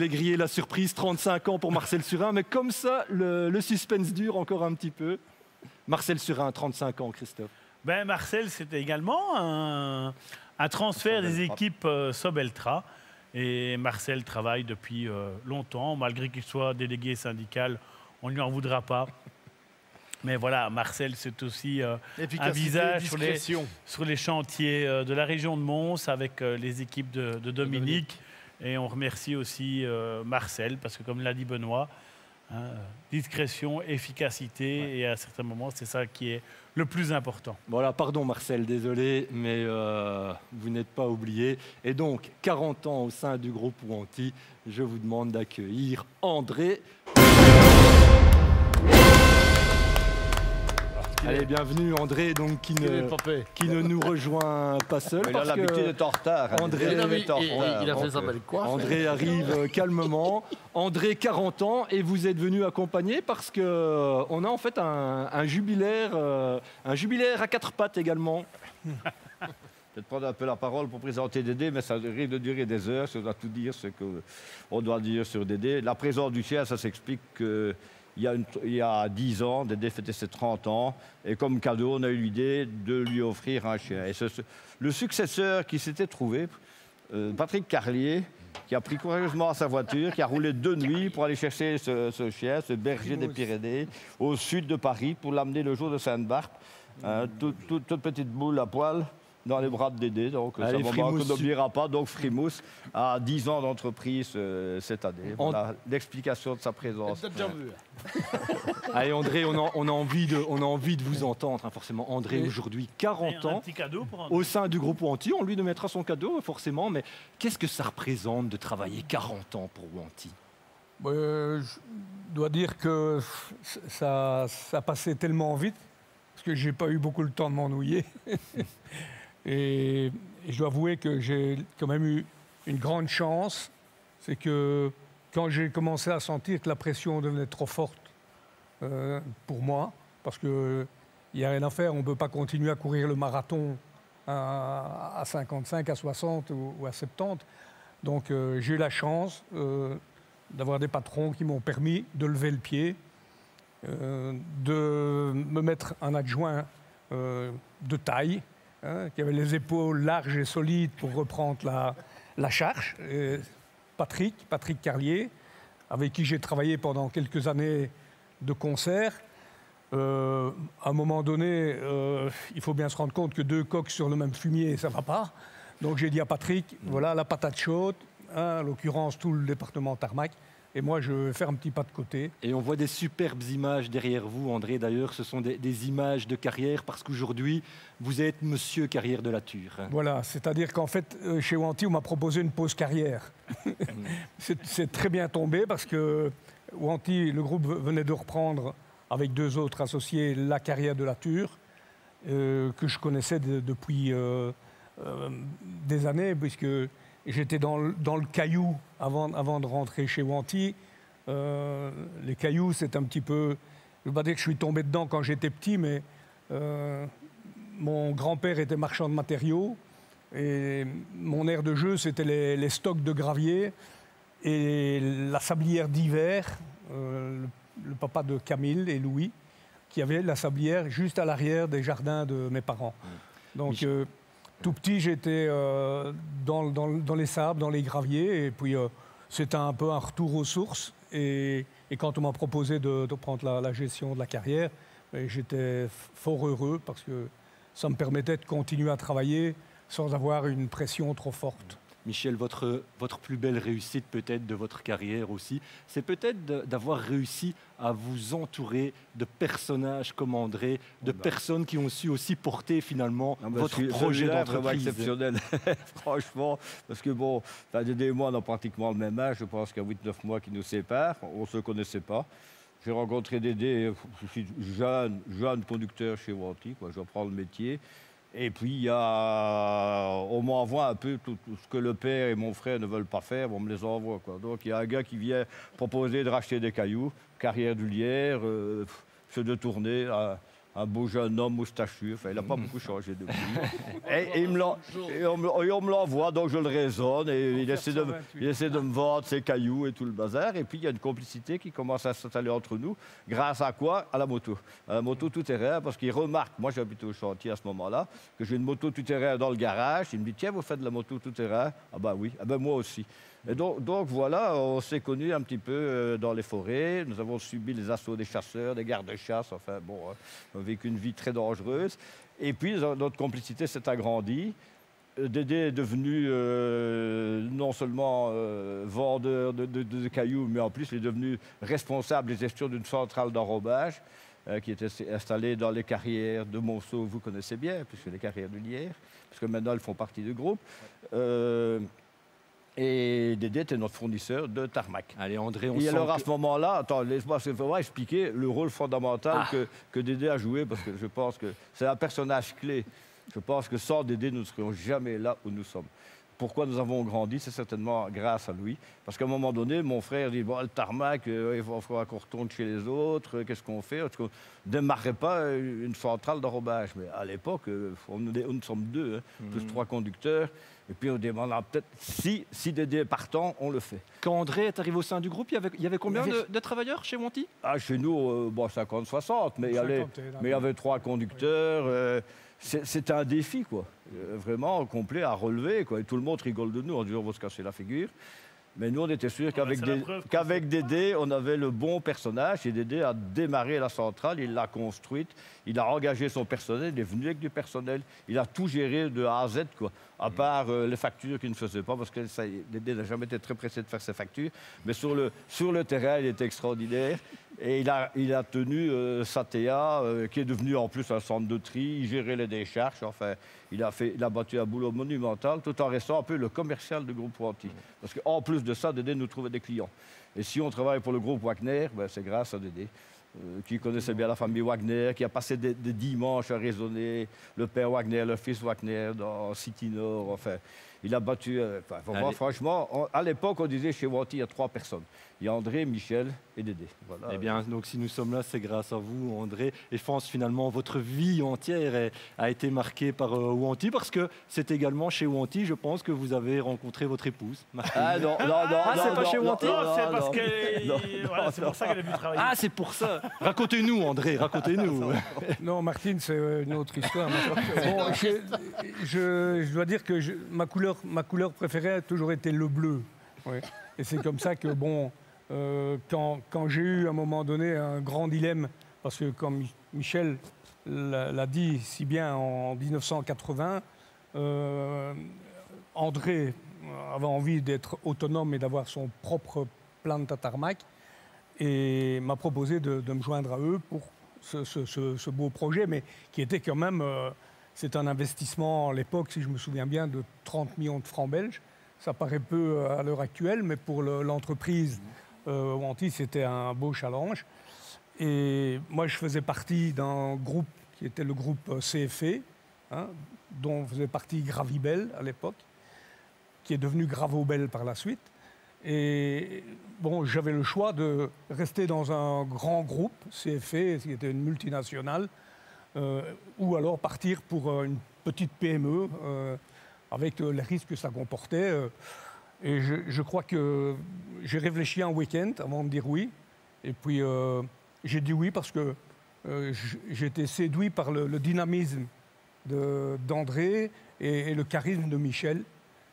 griller la surprise, 35 ans pour Marcel Surin, mais comme ça, le suspense dure encore un petit peu. Marcel Surin, 35 ans, Christophe. Ben, Marcel, c'était également un transfert des équipes Sobeltra. Et Marcel travaille depuis longtemps, malgré qu'il soit délégué syndical, on ne lui en voudra pas. Mais voilà, Marcel, c'est aussi un visage sur les chantiers de la région de Mons avec les équipes de Dominique. Et on remercie aussi Marcel, parce que comme l'a dit Benoît, discrétion, efficacité, et à certains moments, c'est ça qui est le plus important. Voilà, pardon Marcel, désolé, mais vous n'êtes pas oublié. Et donc, 40 ans au sein du groupe Wanty, je vous demande d'accueillir André. Allez, bienvenue André, donc, qui ne nous rejoint pas seul. Il a l'habitude d'être en retard. André, il a fait sa belle coiffe. André arrive calmement. André, 40 ans, et vous êtes venu accompagner parce qu'on a en fait un jubilaire à 4 pattes également. Peut-être prendre un peu la parole pour présenter Dédé, mais ça risque de durer des heures, si on doit tout dire ce qu'on doit dire sur Dédé. La présence du chien, ça s'explique que... Il y a 10 ans, Dédé fêtait ses 30 ans, et comme cadeau, on a eu l'idée de lui offrir un chien. Et le successeur qui s'était trouvé, Patrick Carlier, qui a pris courageusement sa voiture, qui a roulé 2 nuits pour aller chercher ce chien, ce berger des Pyrénées, au sud de Paris, pour l'amener le jour de Sainte-Barbe. Toute petite boule à poil dans les bras de Dédé, donc c'est un moment qu'on n'oubliera pas. Donc Frimousse a 10 ans d'entreprise cette année. Voilà l'explication de sa présence. Allez André, on a envie de vous entendre, forcément. André, aujourd'hui, 40 ans, au sein du groupe Wanty. On lui mettra son cadeau, forcément. Mais qu'est-ce que ça représente de travailler 40 ans pour Wanty? Je dois dire que ça passait tellement vite, parce que je n'ai pas eu beaucoup le temps de m'ennuyer. Et je dois avouer que j'ai quand même eu une grande chance, c'est que quand j'ai commencé à sentir que la pression devenait trop forte pour moi, parce qu'il n'y a rien à faire, on ne peut pas continuer à courir le marathon à 55, à 60 ou à 70. Donc j'ai eu la chance d'avoir des patrons qui m'ont permis de lever le pied, de me mettre un adjoint de taille, qui avait les épaules larges et solides pour reprendre la charge. Et Patrick Carlier, avec qui j'ai travaillé pendant quelques années de concert. À un moment donné, il faut bien se rendre compte que 2 coqs sur le même fumier, ça ne va pas. Donc j'ai dit à Patrick, voilà la patate chaude, en l'occurrence tout le département Tarmac. Et moi, je vais faire un petit pas de côté. Et on voit des superbes images derrière vous, André. D'ailleurs, ce sont des images de carrière, parce qu'aujourd'hui, vous êtes monsieur carrière de la Ture. Voilà, c'est-à-dire qu'en fait, chez Wanty, on m'a proposé une pause carrière. C'est très bien tombé, parce que Wanty, le groupe venait de reprendre, avec 2 autres associés, la carrière de la Ture, que je connaissais depuis des années, puisque... J'étais dans le caillou avant de rentrer chez Wanty. Les cailloux, c'est un petit peu... Je ne veux pas dire que je suis tombé dedans quand j'étais petit, mais mon grand-père était marchand de matériaux. Et mon aire de jeu, c'était les stocks de gravier et la sablière d'hiver, le papa de Camille et Louis, qui avait la sablière juste à l'arrière des jardins de mes parents. Donc... tout petit, j'étais dans les sables, dans les graviers, et puis c'était un peu un retour aux sources. Et quand on m'a proposé de prendre la gestion de la carrière, j'étais fort heureux parce que ça me permettait de continuer à travailler sans avoir une pression trop forte. Michel, votre plus belle réussite peut-être de votre carrière aussi, c'est peut-être d'avoir réussi à vous entourer de personnages comme André, de personnes qui ont su aussi porter finalement votre projet d'entreprise. Exceptionnel, franchement, parce que bon, Dédé et moi, on a pratiquement le même âge, je pense qu'il y a 8-9 mois qui nous séparent, on ne se connaissait pas. J'ai rencontré Dédé, je suis jeune conducteur chez Wanty, je reprends le métier. Et puis, on m'envoie un peu tout ce que le père et mon frère ne veulent pas faire, on me les envoie, quoi. Donc, il y a un gars qui vient proposer de racheter des cailloux, carrière du Lierre, feu de tournée, un beau jeune homme moustachu. Enfin, il n'a pas beaucoup changé depuis. et on me l'envoie, donc je le raisonne, et il essaie de me vendre ses cailloux et tout le bazar. Et puis, il y a une complicité qui commence à s'installer entre nous. Grâce à quoi? À la moto. À la moto tout-terrain, parce qu'il remarque, moi j'habitais au chantier à ce moment-là, que j'ai une moto tout-terrain dans le garage. Il me dit, tiens, vous faites de la moto tout-terrain? Ah ben oui, ah ben moi aussi. Et donc voilà, on s'est connus un petit peu dans les forêts. Nous avons subi les assauts des chasseurs, des gardes-chasse. Enfin bon, on a vécu une vie très dangereuse. Et puis notre complicité s'est agrandie. Dédé est devenu non seulement vendeur de cailloux, mais en plus il est devenu responsable de gestion d'une centrale d'enrobage qui était installée dans les carrières de Monceau, vous connaissez bien, puisque les carrières du Lierre, parce que maintenant elles font partie du groupe. Et Dédé était notre fournisseur de tarmac. Allez, André, et alors à ce moment-là, attends, laisse-moi vraiment expliquer le rôle fondamental que Dédé a joué, parce que je pense que c'est un personnage clé. Je pense que sans Dédé, nous ne serions jamais là où nous sommes. Pourquoi nous avons grandi, c'est certainement grâce à lui. Parce qu'à un moment donné, mon frère dit, bon, le tarmac, il faudra qu'on retourne chez les autres, qu'est-ce qu'on fait? Parce qu'on ne démarrait pas une centrale d'enrobage. Mais à l'époque, nous sommes deux, plus 3 conducteurs. Et puis on demande peut-être, si Dédé est partant, on le fait. Quand André est arrivé au sein du groupe, il y avait combien de travailleurs chez Wanty? Chez nous, 50-60, mais il y avait 3 conducteurs. C'était un défi, quoi. Vraiment complet à relever, quoi. Et tout le monde rigole de nous en disant on va se casser la figure. Mais nous, on était sûrs qu'avec Dédé, on avait le bon personnage. Et Dédé a démarré la centrale, il l'a construite, il a engagé son personnel, il est venu avec du personnel. Il a tout géré de A à Z, quoi. À part les factures qu'il ne faisait pas, parce que Dédé n'a jamais été très pressé de faire ses factures. Mais sur le terrain, il était extraordinaire. Et il a tenu Satea, qui est devenu en plus un centre de tri. Il gérait les décharges. Enfin, il a battu un boulot monumental, tout en restant un peu le commercial du groupe Wanty. Parce qu'en plus de ça, Dédé nous trouvait des clients. Et si on travaille pour le groupe Wagner, c'est grâce à Dédé, qui connaissait bien la famille Wagner, qui a passé des dimanches à raisonner le père Wagner, le fils Wagner dans City Nord. Enfin, il a battu... franchement, à l'époque, on disait chez Wanty, il y a 3 personnes. Il y a André, Michel et Dédé. Voilà. Eh bien, donc si nous sommes là, c'est grâce à vous, André. Et je pense finalement, votre vie entière a été marquée par Wanty, parce que c'est également chez Wanty, je pense, que vous avez rencontré votre épouse. Ah non, c'est pas chez Wanty? Non, c'est parce que... c'est pour ça qu'elle a pu travailler. Ah, c'est pour ça. Racontez-nous, André, racontez-nous. Non, Martine, c'est une autre histoire. Bon, je dois dire que ma couleur préférée a toujours été le bleu. Ouais. Et c'est comme ça que, bon... quand j'ai eu à un moment donné un grand dilemme, parce que comme Michel l'a dit si bien en 1980, André avait envie d'être autonome et d'avoir son propre plant à tarmac et m'a proposé de me joindre à eux pour ce beau projet, mais qui était quand même, c'est un investissement à l'époque, si je me souviens bien, de 30 millions de francs belges. Ça paraît peu à l'heure actuelle, mais pour l'entreprise Wanty, c'était un beau challenge. Et moi, je faisais partie d'un groupe qui était le groupe CFE, dont faisait partie Gravibel à l'époque, qui est devenu Gravobel par la suite. Et bon, j'avais le choix de rester dans un grand groupe, CFE, qui était une multinationale, ou alors partir pour une petite PME, avec les risques que ça comportait. Et je crois que j'ai réfléchi un week-end avant de dire oui. Et puis j'ai dit oui parce que j'étais séduit par le dynamisme d'André et le charisme de Michel.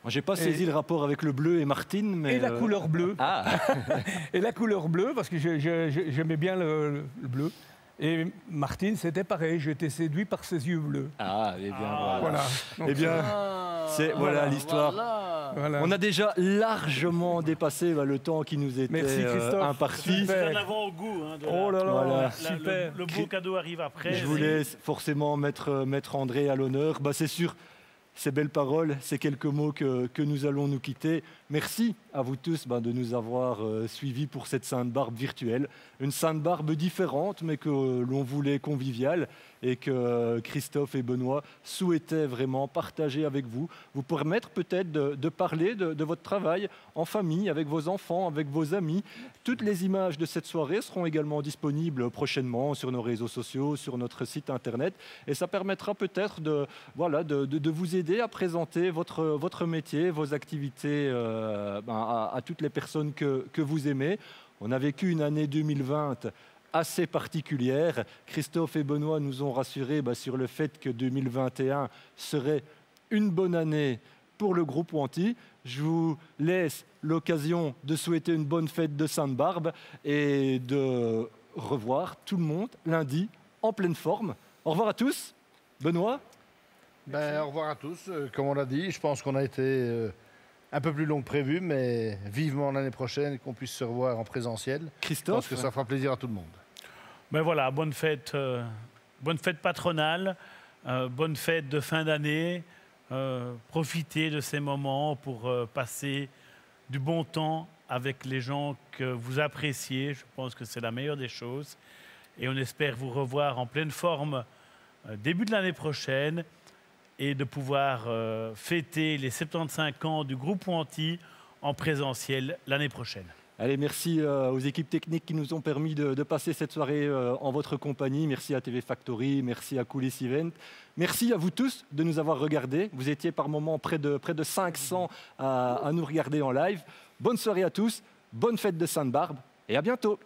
Je n'ai pas saisi le rapport avec le bleu et Martine, mais... Et la couleur bleue. Ah. Et la couleur bleue, parce que j'aimais bien le bleu. Et Martine, c'était pareil, j'ai été séduit par ses yeux bleus. Ah, eh bien, Voilà. Eh bien, c'est voilà l'histoire. Voilà. On a déjà largement dépassé le temps qui nous était Merci, Christophe. imparti. C'est un avant-goût. Hein, Oh là là, Voilà. super. Le beau cadeau arrive après. Je voulais forcément mettre André à l'honneur. C'est sûr, ces belles paroles, ces quelques mots que nous allons nous quitter. Merci à vous tous de nous avoir suivis pour cette Sainte-Barbe virtuelle. Une Sainte-Barbe différente, mais que l'on voulait conviviale et que Christophe et Benoît souhaitaient vraiment partager avec vous, vous permettre peut-être de parler de votre travail en famille, avec vos enfants, avec vos amis. Toutes les images de cette soirée seront également disponibles prochainement sur nos réseaux sociaux, sur notre site internet, et ça permettra peut-être de vous aider à présenter votre métier, vos activités à toutes les personnes que vous aimez. On a vécu une année 2020 assez particulière. Christophe et Benoît nous ont rassurés sur le fait que 2021 serait une bonne année pour le groupe Wanty. Je vous laisse l'occasion de souhaiter une bonne fête de Sainte-Barbe et de revoir tout le monde lundi en pleine forme. Au revoir à tous. Benoît? Au revoir à tous. Comme on l'a dit, je pense qu'on a été un peu plus long que prévu, mais vivement l'année prochaine qu'on puisse se revoir en présentiel. Christophe? Je pense que ça fera plaisir à tout le monde. Voilà, bonne fête patronale, bonne fête de fin d'année. Profitez de ces moments pour passer du bon temps avec les gens que vous appréciez. Je pense que c'est la meilleure des choses. Et on espère vous revoir en pleine forme début de l'année prochaine et de pouvoir fêter les 75 ans du groupe Wanty en présentiel l'année prochaine. Allez, merci aux équipes techniques qui nous ont permis de passer cette soirée en votre compagnie. Merci à TV Factory, merci à Coulisses Event. Merci à vous tous de nous avoir regardés. Vous étiez par moments près de 500 à nous regarder en live. Bonne soirée à tous, bonne fête de Sainte-Barbe et à bientôt.